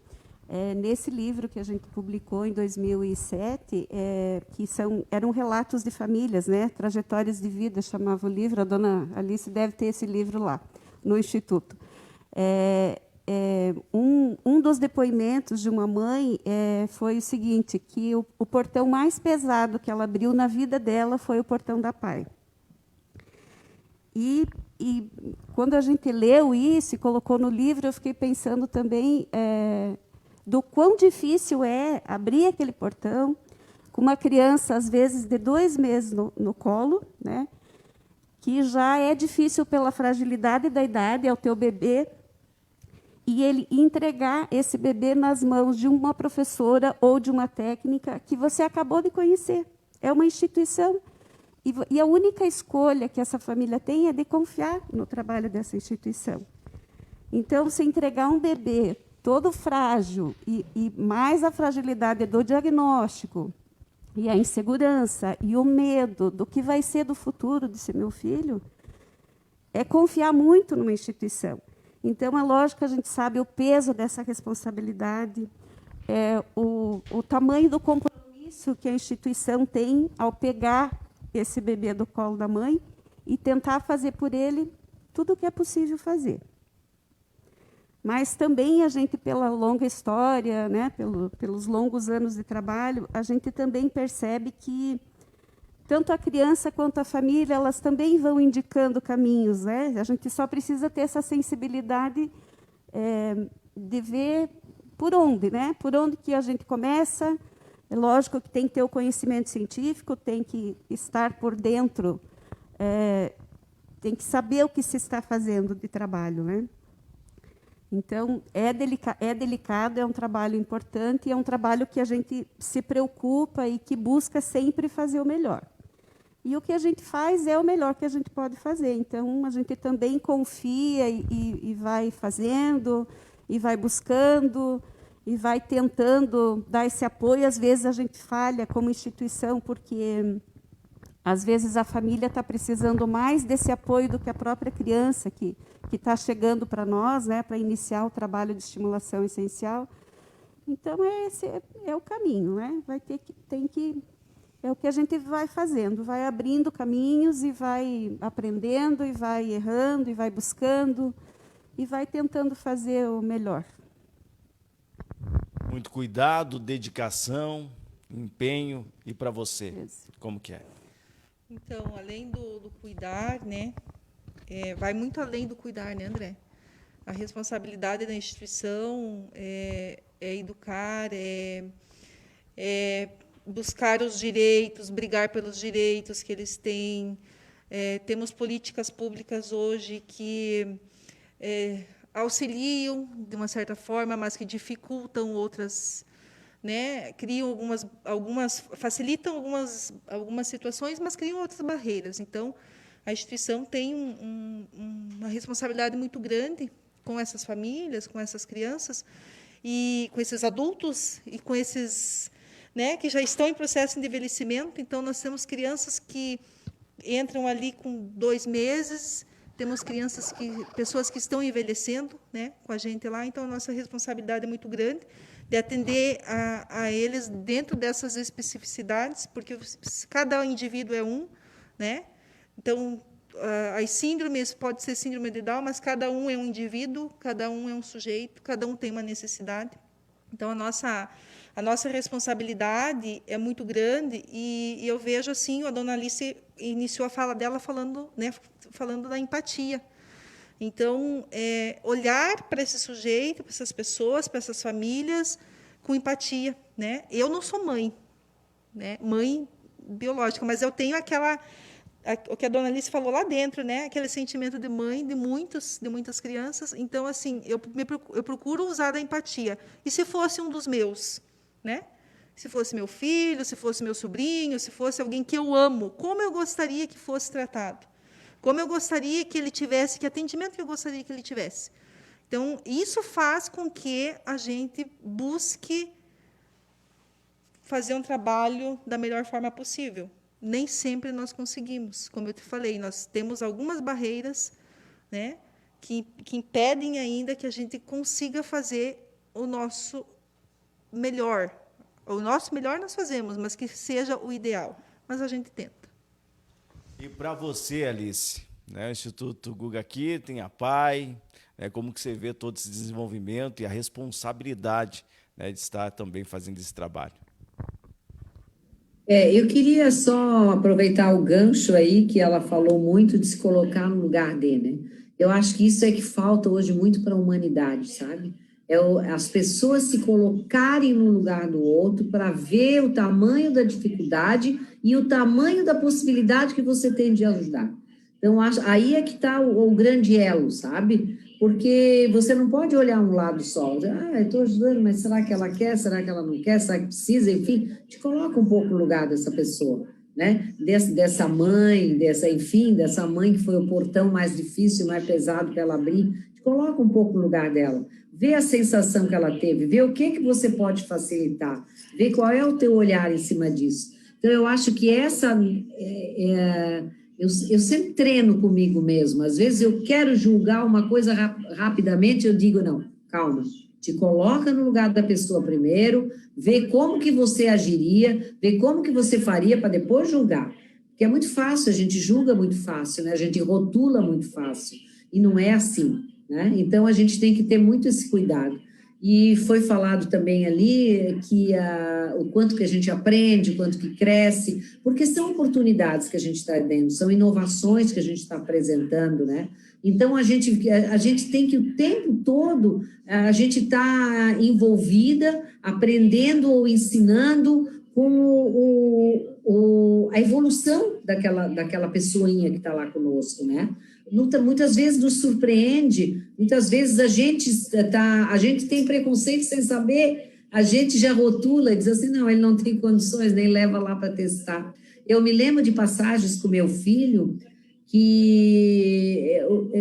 Nesse livro que a gente publicou em 2007, eram relatos de famílias, né? Trajetórias de vida, chamava o livro. A dona Alice deve ter esse livro lá, no Instituto. Um dos depoimentos de uma mãe foi o seguinte, que o portão mais pesado que ela abriu na vida dela foi o portão da PAI. E quando a gente leu isso e colocou no livro, eu fiquei pensando também do quão difícil é abrir aquele portão com uma criança, às vezes, de 2 meses no colo, né? Que já é difícil pela fragilidade da idade, é o teu bebê, e ele entregar esse bebê nas mãos de uma professora ou de uma técnica que você acabou de conhecer. É uma instituição. E a única escolha que essa família tem é de confiar no trabalho dessa instituição. Então, se entregar um bebê todo frágil e mais a fragilidade do diagnóstico, e a insegurança e o medo do que vai ser do futuro desse meu filho, é confiar muito numa instituição. Então, é lógico que a gente sabe o peso dessa responsabilidade, o tamanho do compromisso que a instituição tem ao pegar esse bebê do colo da mãe e tentar fazer por ele tudo o que é possível fazer. Mas também a gente, pela longa história, né, pelos longos anos de trabalho, a gente também percebe que tanto a criança quanto a família, elas também vão indicando caminhos, né? A gente só precisa ter essa sensibilidade de ver por onde, né? Por onde que a gente começa. É lógico que tem que ter o conhecimento científico, tem que estar por dentro, tem que saber o que se está fazendo de trabalho, né? Então, é delicado, é um trabalho importante, é um trabalho que a gente se preocupa e que busca sempre fazer o melhor. E o que a gente faz é o melhor que a gente pode fazer. Então, a gente também confia e vai fazendo, e vai buscando, e vai tentando dar esse apoio. Às vezes, a gente falha como instituição, porque, às vezes, a família está precisando mais desse apoio do que a própria criança, que está chegando para nós, né, para iniciar o trabalho de estimulação essencial. Então, esse é o caminho, né? É o que a gente vai fazendo, vai abrindo caminhos e vai aprendendo, e vai errando, e vai buscando, e vai tentando fazer o melhor. Muito cuidado, dedicação, empenho. E para você, como que é? Então, além do cuidar, né, vai muito além do cuidar, né, André? A responsabilidade da instituição é educar, buscar os direitos, brigar pelos direitos que eles têm. Temos políticas públicas hoje que auxiliam, de uma certa forma, mas que dificultam outras, né? Criam facilitam algumas situações, mas criam outras barreiras. Então, a instituição tem uma responsabilidade muito grande com essas famílias, com essas crianças, e com esses adultos, e com esses, né, que já estão em processo de envelhecimento. Então, nós temos crianças que entram ali com 2 meses, temos pessoas que estão envelhecendo, né, com a gente lá. Então, a nossa responsabilidade é muito grande de atender a eles dentro dessas especificidades, porque cada indivíduo é um, né? Então, as síndromes, pode ser síndrome de Down, mas cada um é um indivíduo, cada um é um sujeito, cada um tem uma necessidade. Então, a nossa responsabilidade é muito grande, e eu vejo assim, a dona Alice iniciou a fala dela falando da empatia. Então, olhar para esse sujeito, para essas pessoas, para essas famílias, com empatia, né? Eu não sou mãe, né? Mãe biológica, mas eu tenho o que a dona Alice falou lá dentro, né? Aquele sentimento de mãe de muitas crianças. Então, assim, eu procuro usar da empatia. E se fosse um dos meus, né? Se fosse meu filho, se fosse meu sobrinho, se fosse alguém que eu amo, como eu gostaria que fosse tratado? Como eu gostaria que ele tivesse, que atendimento que eu gostaria que ele tivesse? Então, isso faz com que a gente busque fazer um trabalho da melhor forma possível. Nem sempre nós conseguimos. Como eu te falei, nós temos algumas barreiras, né, que impedem ainda que a gente consiga fazer o nosso melhor. O nosso melhor nós fazemos, mas que seja o ideal. Mas a gente tenta. E para você, Alice, né, o Instituto Guga aqui tem a PAI, né, como que você vê todo esse desenvolvimento e a responsabilidade, né, de estar também fazendo esse trabalho? Eu queria só aproveitar o gancho aí, que ela falou muito de se colocar no lugar dele, né? Eu acho que isso é que falta hoje muito para a humanidade, sabe? As pessoas se colocarem no lugar do outro para ver o tamanho da dificuldade e o tamanho da possibilidade que você tem de ajudar. Então, aí é que está o grande elo, sabe? Porque você não pode olhar um lado só. Eu estou ajudando, mas será que ela quer? Será que ela não quer? Será que precisa? Enfim, te coloca um pouco no lugar dessa pessoa, né? Dessa mãe, dessa mãe que foi o portão mais difícil, mais pesado para ela abrir. Te coloca um pouco no lugar dela. Vê a sensação que ela teve, vê o que você pode facilitar, vê qual é o teu olhar em cima disso. Então, eu acho que eu sempre treino comigo mesmo. Às vezes eu quero julgar uma coisa rapidamente, eu digo, não, calma, te coloca no lugar da pessoa primeiro, vê como que você agiria, vê como que você faria para depois julgar. Porque é muito fácil, a gente julga muito fácil, né? A gente rotula muito fácil, e não é assim, né? Então, a gente tem que ter muito esse cuidado. E foi falado também ali que o quanto que a gente aprende, o quanto que cresce, porque são oportunidades que a gente está dando, são inovações que a gente está apresentando, né? Então, a gente tem que, o tempo todo, a gente está envolvida, aprendendo ou ensinando com a evolução daquela pessoinha que está lá conosco, né? Muitas vezes nos surpreende, muitas vezes a gente tem preconceito sem saber, a gente já rotula e diz assim, não, ele não tem condições, nem leva lá para testar. Eu me lembro de passagens com meu filho, que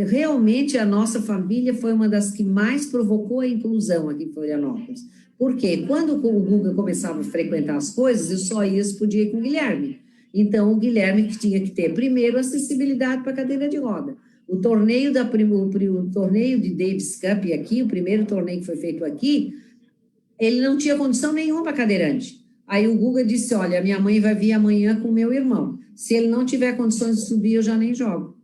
realmente a nossa família foi uma das que mais provocou a inclusão aqui em Florianópolis. Por quê? Quando o Guga começava a frequentar as coisas, eu só podia ir com o Guilherme. Então, o Guilherme que tinha que ter, primeiro, acessibilidade para a cadeira de roda. O torneio de Davis Cup aqui, o primeiro torneio que foi feito aqui, ele não tinha condição nenhuma para cadeirante. Aí o Guga disse, olha, minha mãe vai vir amanhã com o meu irmão. Se ele não tiver condições de subir, eu já nem jogo.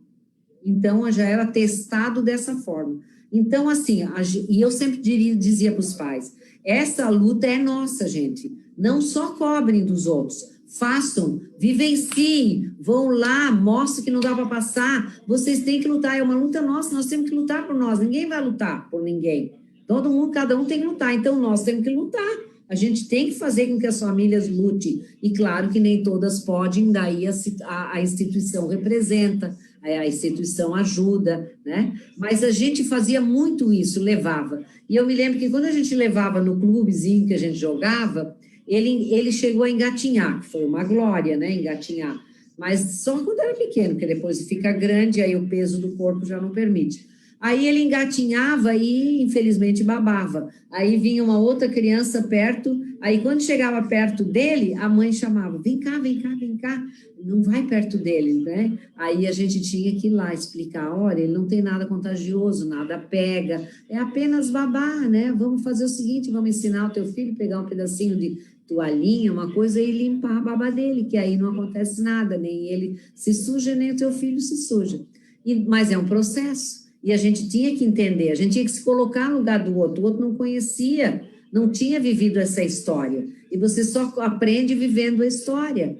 Então, já era testado dessa forma. Então, assim, e eu sempre dizia para os pais, essa luta é nossa, gente. Não só cobrem dos outros, façam, vivenciem, vão lá, mostrem que não dá para passar, vocês têm que lutar, é uma luta nossa, nós temos que lutar por nós, ninguém vai lutar por ninguém, todo mundo, cada um tem que lutar, então nós temos que lutar, a gente tem que fazer com que as famílias lutem, e claro que nem todas podem, daí a instituição representa, a instituição ajuda, né? Mas a gente fazia muito isso, levava, e eu me lembro que quando a gente levava no clubezinho que a gente jogava, ele chegou a engatinhar, que foi uma glória, né, engatinhar, mas só quando era pequeno, porque depois fica grande, aí o peso do corpo já não permite. Aí ele engatinhava e, infelizmente, babava. Aí vinha uma outra criança perto, aí quando chegava perto dele, a mãe chamava, vem cá, vem cá, vem cá, não vai perto dele, né? Aí a gente tinha que ir lá explicar, olha, ele não tem nada contagioso, nada pega, é apenas babar, né? Vamos fazer o seguinte, vamos ensinar o teu filho a pegar um pedacinho de toalhinha, uma coisa, e limpar a baba dele, que aí não acontece nada, nem ele se suja, nem o teu filho se suja. Mas é um processo, e a gente tinha que entender, a gente tinha que se colocar no lugar do outro, o outro não conhecia, não tinha vivido essa história, e você só aprende vivendo a história.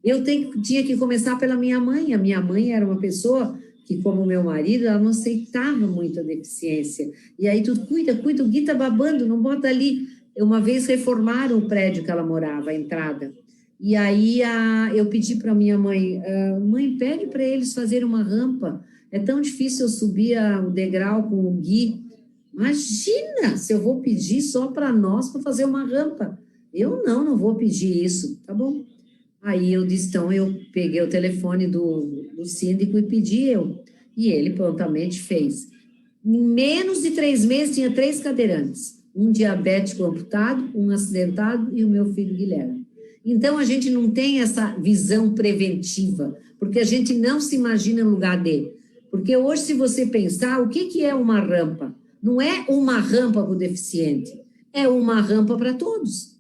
Eu tinha que começar pela minha mãe, a minha mãe era uma pessoa que, como meu marido, ela não aceitava muito a deficiência, e aí tu cuida, o Gui tá babando, não bota ali. Uma vez reformaram o prédio que ela morava, a entrada, e aí eu pedi para minha mãe, mãe, pede para eles fazerem uma rampa, é tão difícil eu subir o degrau com o Gui, imagina se eu vou pedir só para nós para fazer uma rampa, eu não vou pedir isso, tá bom? Aí eu disse, então eu peguei o telefone do síndico e pedi e ele prontamente fez. Em menos de 3 meses tinha 3 cadeirantes, um diabético amputado, um acidentado e o meu filho Guilherme. Então, a gente não tem essa visão preventiva, porque a gente não se imagina no lugar dele. Porque hoje, se você pensar, o que é uma rampa? Não é uma rampa para o deficiente, é uma rampa para todos.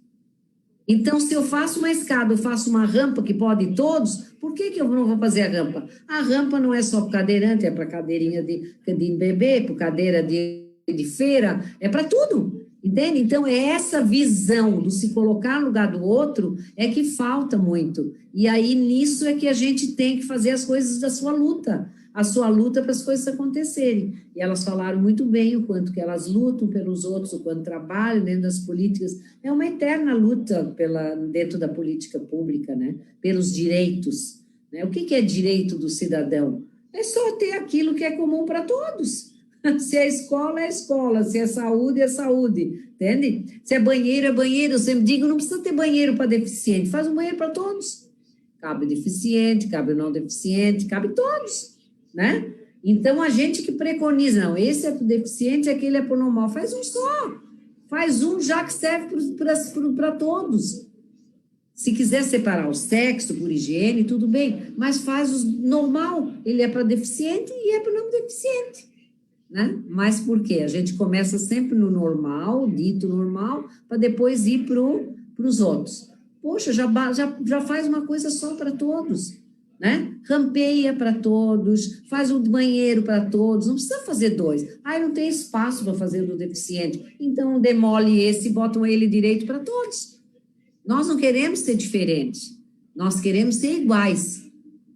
Então, se eu faço uma escada, eu faço uma rampa que pode todos, por que eu não vou fazer a rampa? A rampa não é só para cadeirante, é para cadeirinha de bebê, para cadeira de feira, é para tudo. Entende? Então, é essa visão do se colocar no lugar do outro é que falta muito. E aí, nisso é que a gente tem que fazer as coisas da sua luta, a sua luta para as coisas acontecerem. E elas falaram muito bem o quanto que elas lutam pelos outros, o quanto trabalham dentro das políticas. É uma eterna luta dentro da política pública, né? Pelos direitos. Né? O que é direito do cidadão? É só ter aquilo que é comum para todos. Se é escola, é escola. Se é saúde, é saúde. Entende? Se é banheiro, é banheiro. Eu sempre digo, não precisa ter banheiro para deficiente. Faz um banheiro para todos. Cabe deficiente, cabe não deficiente, cabe todos. Né? Então, a gente que preconiza, não, esse é para o deficiente, aquele é para o normal. Faz um só. Faz um já que serve para todos. Se quiser separar o sexo por higiene, tudo bem. Mas faz o normal. Ele é para deficiente e é para não deficiente. Né? Mas por quê? A gente começa sempre no normal, dito normal, para depois ir para os outros. Poxa, já faz uma coisa só para todos, né? Rampeia para todos, faz um banheiro para todos, não precisa fazer dois. Não tem espaço para fazer o do deficiente, então demole esse e botam ele direito para todos. Nós não queremos ser diferentes, nós queremos ser iguais.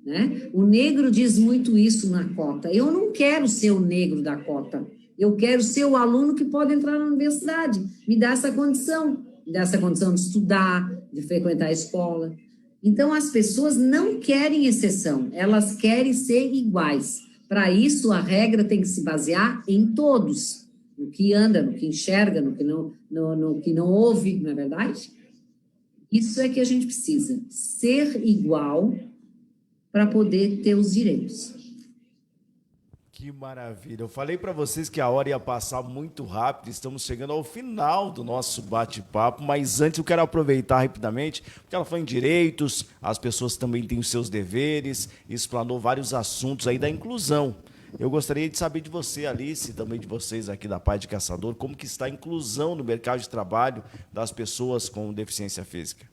Né? O negro diz muito isso na cota. Eu não quero ser o negro da cota. Eu quero ser o aluno que pode entrar na universidade. Me dá essa condição. Me dá essa condição de estudar, de frequentar a escola. Então, as pessoas não querem exceção. Elas querem ser iguais. Para isso, a regra tem que se basear em todos. No que anda, no que enxerga, no que não ouve, não é verdade? Isso é que a gente precisa. Ser igual para poder ter os direitos. Que maravilha. Eu falei para vocês que a hora ia passar muito rápido, estamos chegando ao final do nosso bate-papo, mas antes eu quero aproveitar rapidamente, porque ela falou em direitos, as pessoas também têm os seus deveres, explanou vários assuntos aí da inclusão. Eu gostaria de saber de você, Alice, e também de vocês aqui da Pai de Caçador, como que está a inclusão no mercado de trabalho das pessoas com deficiência física.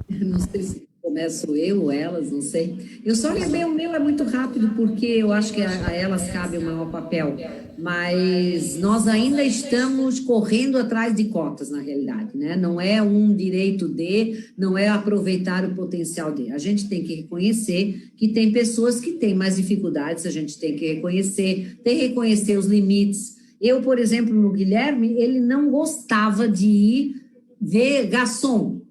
Não sei se começo eu ou elas, não sei. Eu só lembrei, o meu é muito rápido, porque eu acho que a elas cabe o maior papel, mas nós ainda estamos correndo atrás de cotas, na realidade, né? Não é um direito não é aproveitar o potencial de. A gente tem que reconhecer que tem pessoas que têm mais dificuldades, a gente tem que reconhecer os limites. Eu, por exemplo, no Guilherme, ele não gostava de ir ver garçom.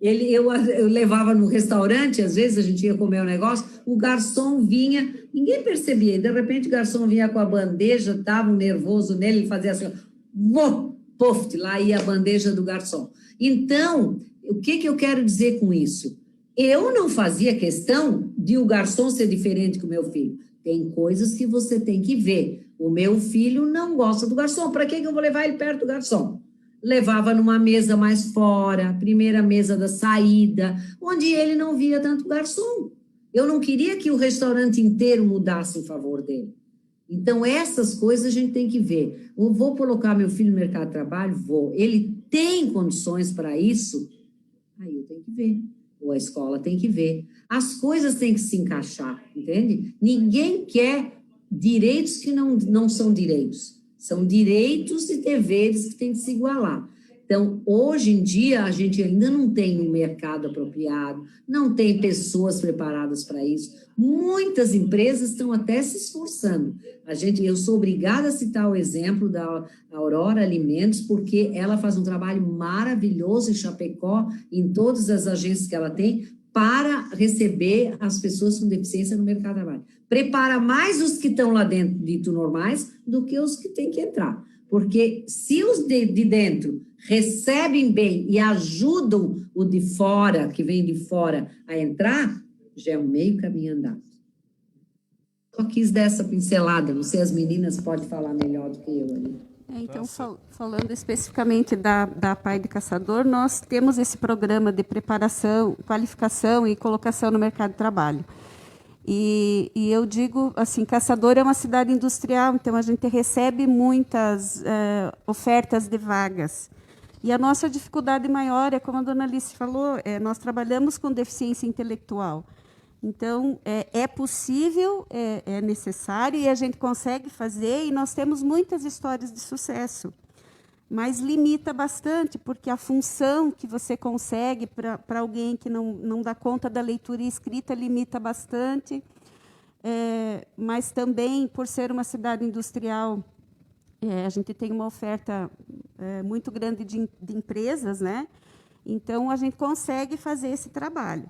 Eu levava no restaurante, às vezes a gente ia comer um negócio, o garçom vinha, ninguém percebia, e de repente o garçom vinha com a bandeja, estava um nervoso nele, ele fazia assim, pof, lá ia a bandeja do garçom. Então, o que eu quero dizer com isso? Eu não fazia questão de o garçom ser diferente que o meu filho. Tem coisas que você tem que ver. O meu filho não gosta do garçom, para que eu vou levar ele perto do garçom? Levava numa mesa mais fora, primeira mesa da saída, onde ele não via tanto garçom. Eu não queria que o restaurante inteiro mudasse em favor dele. Então, essas coisas a gente tem que ver. Eu vou colocar meu filho no mercado de trabalho? Vou. Ele tem condições para isso? Aí eu tenho que ver. Ou a escola tem que ver. As coisas têm que se encaixar, entende? Ninguém quer direitos que não são direitos. São direitos e deveres que têm que se igualar. Então, hoje em dia, a gente ainda não tem um mercado apropriado, não tem pessoas preparadas para isso. Muitas empresas estão até se esforçando. Eu sou obrigada a citar o exemplo da Aurora Alimentos, porque ela faz um trabalho maravilhoso em Chapecó, em todas as agências que ela tem, para receber as pessoas com deficiência no mercado de trabalho. Prepara mais os que estão lá dentro, dito normais, do que os que têm que entrar. Porque se os de dentro recebem bem e ajudam o de fora, que vem de fora, a entrar, já é um meio caminho andado. Só quis dar essa pincelada, não sei, as meninas podem falar melhor do que eu ali. Então, falando especificamente da APAE de Caçador, nós temos esse programa de preparação, qualificação e colocação no mercado de trabalho. E eu digo, assim, Caçador é uma cidade industrial, então a gente recebe muitas ofertas de vagas. E a nossa dificuldade maior é, como a dona Alice falou, nós trabalhamos com deficiência intelectual. Então, é possível, é necessário, e a gente consegue fazer, e nós temos muitas histórias de sucesso. Mas limita bastante, porque a função que você consegue para alguém que não dá conta da leitura e escrita limita bastante. Mas também, por ser uma cidade industrial, a gente tem uma oferta muito grande de empresas, né? Então, a gente consegue fazer esse trabalho.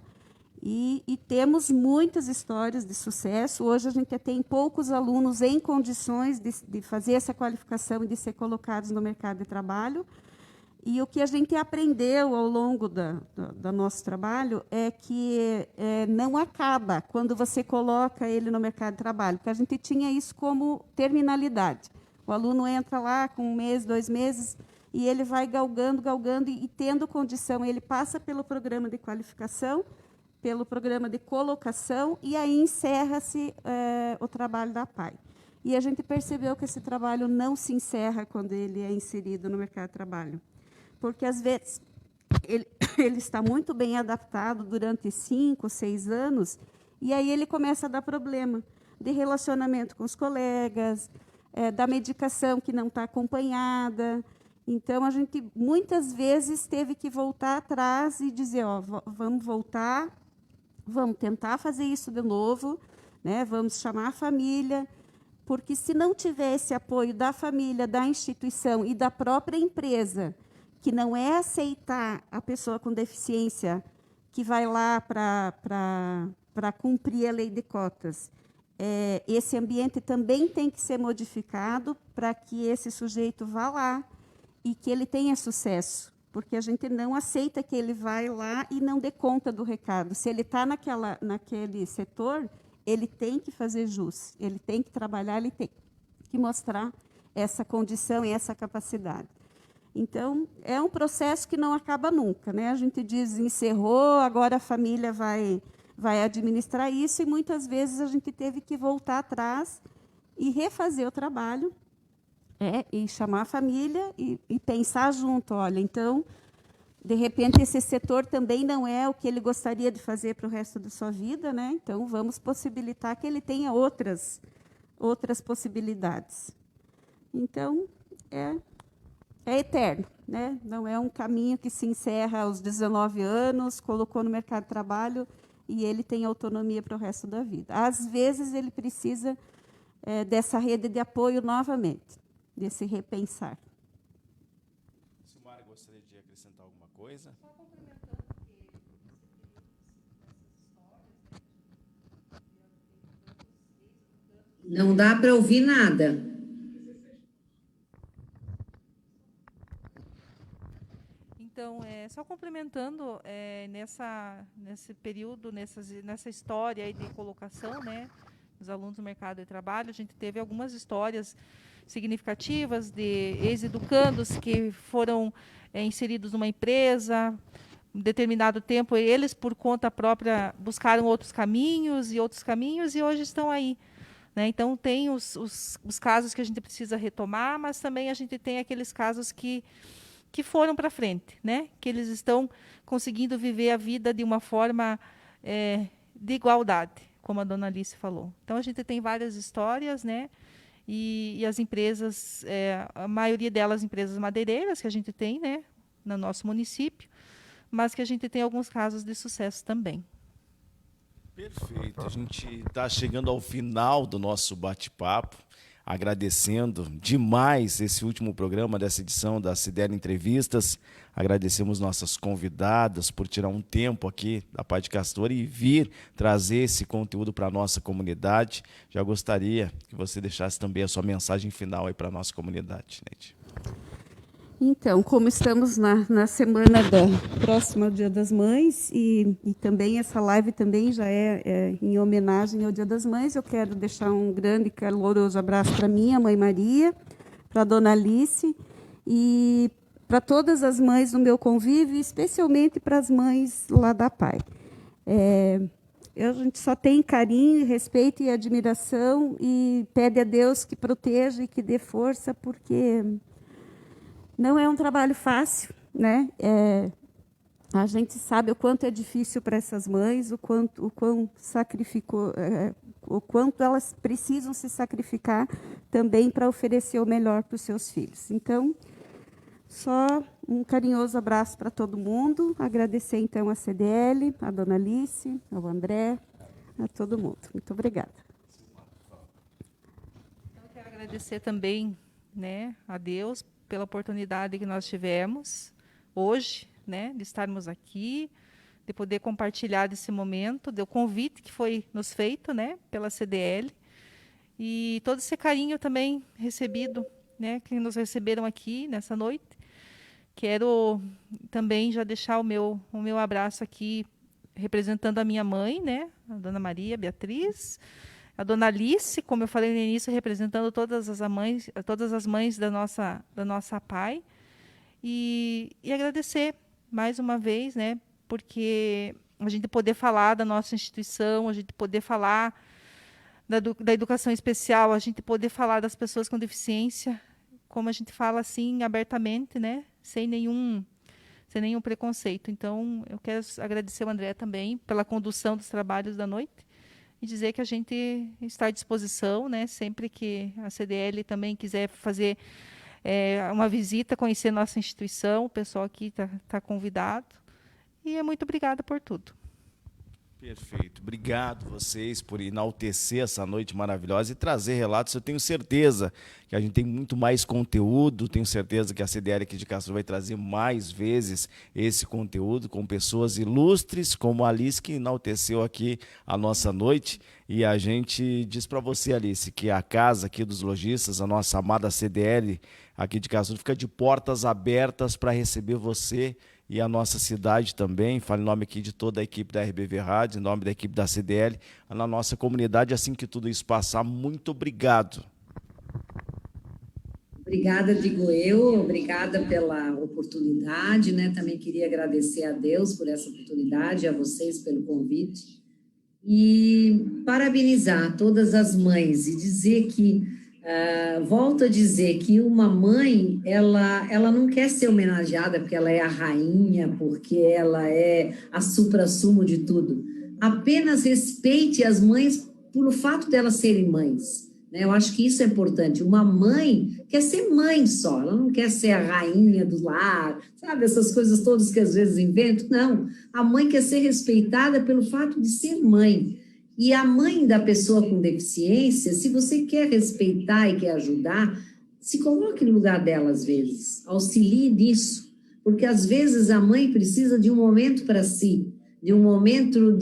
E temos muitas histórias de sucesso. Hoje, a gente tem poucos alunos em condições de fazer essa qualificação e de ser colocados no mercado de trabalho. E o que a gente aprendeu ao longo do nosso trabalho é que não acaba quando você coloca ele no mercado de trabalho, porque a gente tinha isso como terminalidade. O aluno entra lá com 1 mês, 2 meses, e ele vai galgando, e tendo condição, ele passa pelo programa de qualificação, pelo programa de colocação, e aí encerra-se o trabalho da APAE. E a gente percebeu que esse trabalho não se encerra quando ele é inserido no mercado de trabalho, porque, às vezes, ele está muito bem adaptado durante 5, 6 anos, e aí ele começa a dar problema de relacionamento com os colegas, da medicação que não está acompanhada. Então, a gente, muitas vezes, teve que voltar atrás e dizer, vamos voltar, vamos tentar fazer isso de novo, né? Vamos chamar a família, porque, se não tiver esse apoio da família, da instituição e da própria empresa, que não é aceitar a pessoa com deficiência que vai lá para cumprir a lei de cotas, esse ambiente também tem que ser modificado para que esse sujeito vá lá e que ele tenha sucesso, porque a gente não aceita que ele vai lá e não dê conta do recado. Se ele está naquele setor, ele tem que fazer jus, ele tem que trabalhar, ele tem que mostrar essa condição e essa capacidade. Então, é um processo que não acaba nunca, né? A gente diz, encerrou, agora a família vai administrar isso, e muitas vezes a gente teve que voltar atrás e refazer o trabalho, e chamar a família e pensar junto. Olha, então, de repente, esse setor também não é o que ele gostaria de fazer para o resto da sua vida, né? Então, vamos possibilitar que ele tenha outras possibilidades. Então, é eterno, né? Não é um caminho que se encerra aos 19 anos, colocou no mercado de trabalho e ele tem autonomia para o resto da vida. Às vezes, ele precisa dessa rede de apoio novamente, desse repensar. Silmara, gostaria de acrescentar alguma coisa? Não dá para ouvir nada. Então, só complementando, nesse período, nessa história aí de colocação, né, dos alunos no mercado de trabalho, a gente teve algumas histórias significativas de ex-educandos que foram inseridos numa empresa, em determinado tempo, eles, por conta própria, buscaram outros caminhos, e hoje estão aí. Né? Então, tem os casos que a gente precisa retomar, mas também a gente tem aqueles casos que foram para frente, né? Que eles estão conseguindo viver a vida de uma forma de igualdade, como a dona Alice falou. Então, a gente tem várias histórias, né? E as empresas, a maioria delas empresas madeireiras que a gente tem, né, no nosso município, mas que a gente tem alguns casos de sucesso também. Perfeito. A gente está chegando ao final do nosso bate-papo, agradecendo demais esse último programa dessa edição da CDL Entrevistas. Agradecemos nossas convidadas por tirar um tempo aqui da APAE de Castor e vir trazer esse conteúdo para a nossa comunidade. Já gostaria que você deixasse também a sua mensagem final aí para a nossa comunidade, Neide. Então, como estamos na semana próxima ao Dia das Mães, e também essa live também já é em homenagem ao Dia das Mães, eu quero deixar um grande e caloroso abraço para minha mãe Maria, para a dona Alice e para todas as mães do meu convívio, especialmente para as mães lá da PAI. A gente só tem carinho, respeito e admiração e pede a Deus que proteja e que dê força, porque não é um trabalho fácil, né? A gente sabe o quanto é difícil para essas mães, o quanto elas precisam se sacrificar também para oferecer o melhor para os seus filhos. Então, só um carinhoso abraço para todo mundo. Agradecer, então, a CDL, a dona Alice, ao André, a todo mundo. Muito obrigada. Eu quero agradecer também, né, a Deus pela oportunidade que nós tivemos hoje, né, de estarmos aqui, de poder compartilhar desse momento, do convite que foi nos feito, né, pela CDL, e todo esse carinho também recebido, né, que nos receberam aqui nessa noite. Quero também já deixar o meu abraço aqui, representando a minha mãe, né, a dona Maria Beatriz, a dona Alice, como eu falei no início, representando todas as mães da nossa PAI, e agradecer mais uma vez, né, porque a gente poder falar da nossa instituição, a gente poder falar da educação especial, a gente poder falar das pessoas com deficiência, como a gente fala assim abertamente, né, sem nenhum preconceito. Então, eu quero agradecer ao André também pela condução dos trabalhos da noite e dizer que a gente está à disposição, né, sempre que a CDL também quiser fazer uma visita, conhecer nossa instituição, o pessoal aqui está convidado. E muito obrigada por tudo. Perfeito. Obrigado vocês por enaltecer essa noite maravilhosa e trazer relatos. Eu tenho certeza que a gente tem muito mais conteúdo, tenho certeza que a CDL aqui de Castro vai trazer mais vezes esse conteúdo com pessoas ilustres como a Alice, que enalteceu aqui a nossa noite. E a gente diz para você, Alice, que a casa aqui dos lojistas, a nossa amada CDL aqui de Castro, fica de portas abertas para receber você e a nossa cidade também. Falo em nome aqui de toda a equipe da RBV Rádio, em nome da equipe da CDL, na nossa comunidade. Assim que tudo isso passar, muito obrigado. Obrigada, digo eu, obrigada pela oportunidade, né? Também queria agradecer a Deus por essa oportunidade, a vocês pelo convite, e parabenizar todas as mães e dizer que, volto a dizer que uma mãe, ela não quer ser homenageada porque ela é a rainha, porque ela é a suprassumo de tudo. Apenas respeite as mães pelo fato delas serem mães. Eu acho que isso é importante. Uma mãe quer ser mãe só, ela não quer ser a rainha do lar, sabe? Essas coisas todas que às vezes inventam. Não, a mãe quer ser respeitada pelo fato de ser mãe. E a mãe da pessoa com deficiência, se você quer respeitar e quer ajudar, se coloque no lugar dela às vezes, auxilie nisso, porque às vezes a mãe precisa de um momento para si, de um momento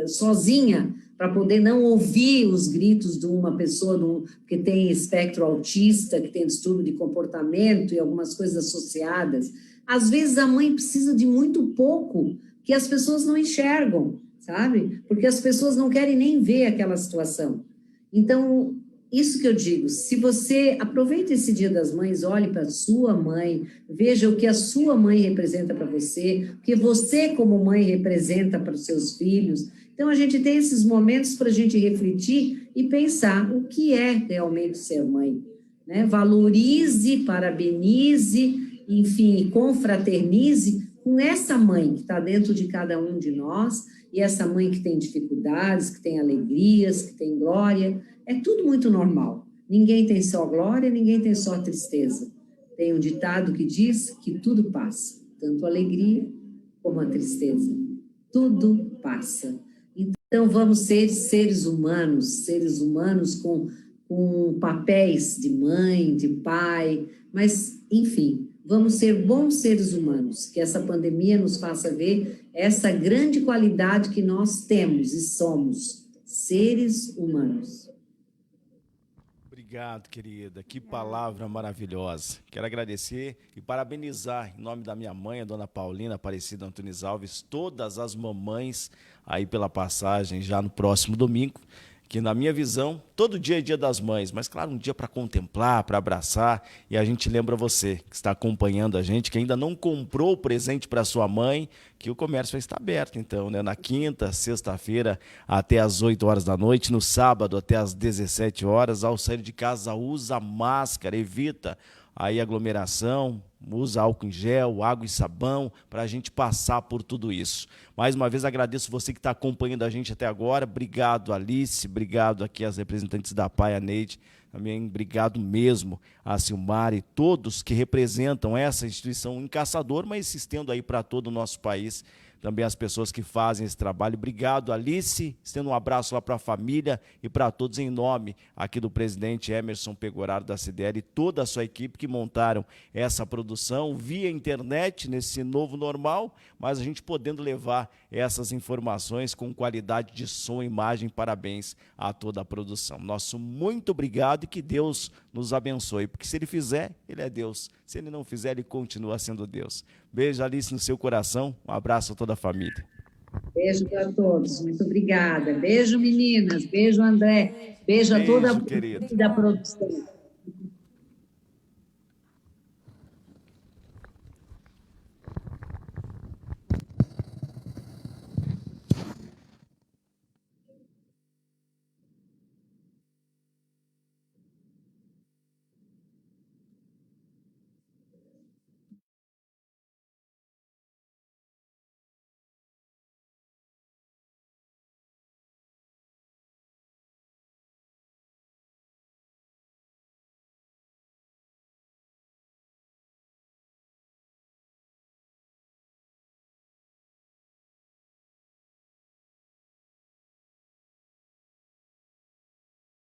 sozinha, para poder não ouvir os gritos de uma pessoa que tem espectro autista, que tem distúrbio de comportamento e algumas coisas associadas. Às vezes a mãe precisa de muito pouco que as pessoas não enxergam, sabe? Porque as pessoas não querem nem ver aquela situação. Então, isso que eu digo, se você aproveita esse Dia das Mães, olhe para a sua mãe, veja o que a sua mãe representa para você, o que você como mãe representa para os seus filhos. Então, a gente tem esses momentos para a gente refletir e pensar o que é realmente ser mãe, né? Valorize, parabenize, enfim, confraternize com essa mãe que está dentro de cada um de nós, e essa mãe que tem dificuldades, que tem alegrias, que tem glória. É tudo muito normal. Ninguém tem só glória, ninguém tem só tristeza. Tem um ditado que diz que tudo passa, tanto a alegria como a tristeza. Tudo passa. Então, vamos ser seres humanos com papéis de mãe, de pai, mas, enfim, vamos ser bons seres humanos, que essa pandemia nos faça ver essa grande qualidade que nós temos e somos, seres humanos. Obrigado, querida. Que palavra maravilhosa. Quero agradecer e parabenizar, em nome da minha mãe, a dona Paulina Aparecida Antunes Alves, todas as mamães aí pela passagem já no próximo domingo. que na minha visão, todo dia é Dia das Mães, mas claro, um dia para contemplar, para abraçar, e a gente lembra você que está acompanhando a gente, que ainda não comprou o presente para sua mãe, que o comércio vai estar aberto, então, né? Na quinta, sexta-feira, até às 8 horas da noite, no sábado, até às 17 horas, ao sair de casa, usa máscara, evita aí aglomeração, usa álcool em gel, água e sabão, para a gente passar por tudo isso. Mais uma vez agradeço você que está acompanhando a gente até agora. Obrigado, Alice, obrigado aqui às representantes da PAI, a Neide, também obrigado mesmo a Silmar e todos que representam essa instituição em Caçador, mas se estendo aí para todo o nosso país, também as pessoas que fazem esse trabalho. Obrigado, Alice, estendo um abraço lá para a família e para todos em nome aqui do presidente Emerson Pegoraro da CDL e toda a sua equipe que montaram essa produção via internet nesse novo normal, mas a gente podendo levar essas informações com qualidade de som e imagem. Parabéns a toda a produção. Nosso muito obrigado e que Deus nos abençoe, porque se Ele fizer, Ele é Deus. Se Ele não fizer, Ele continua sendo Deus. Beijo, Alice, no seu coração. Um abraço a toda a família. Beijo para todos. Muito obrigada. Beijo, meninas. Beijo, André. Beijo a toda a produção.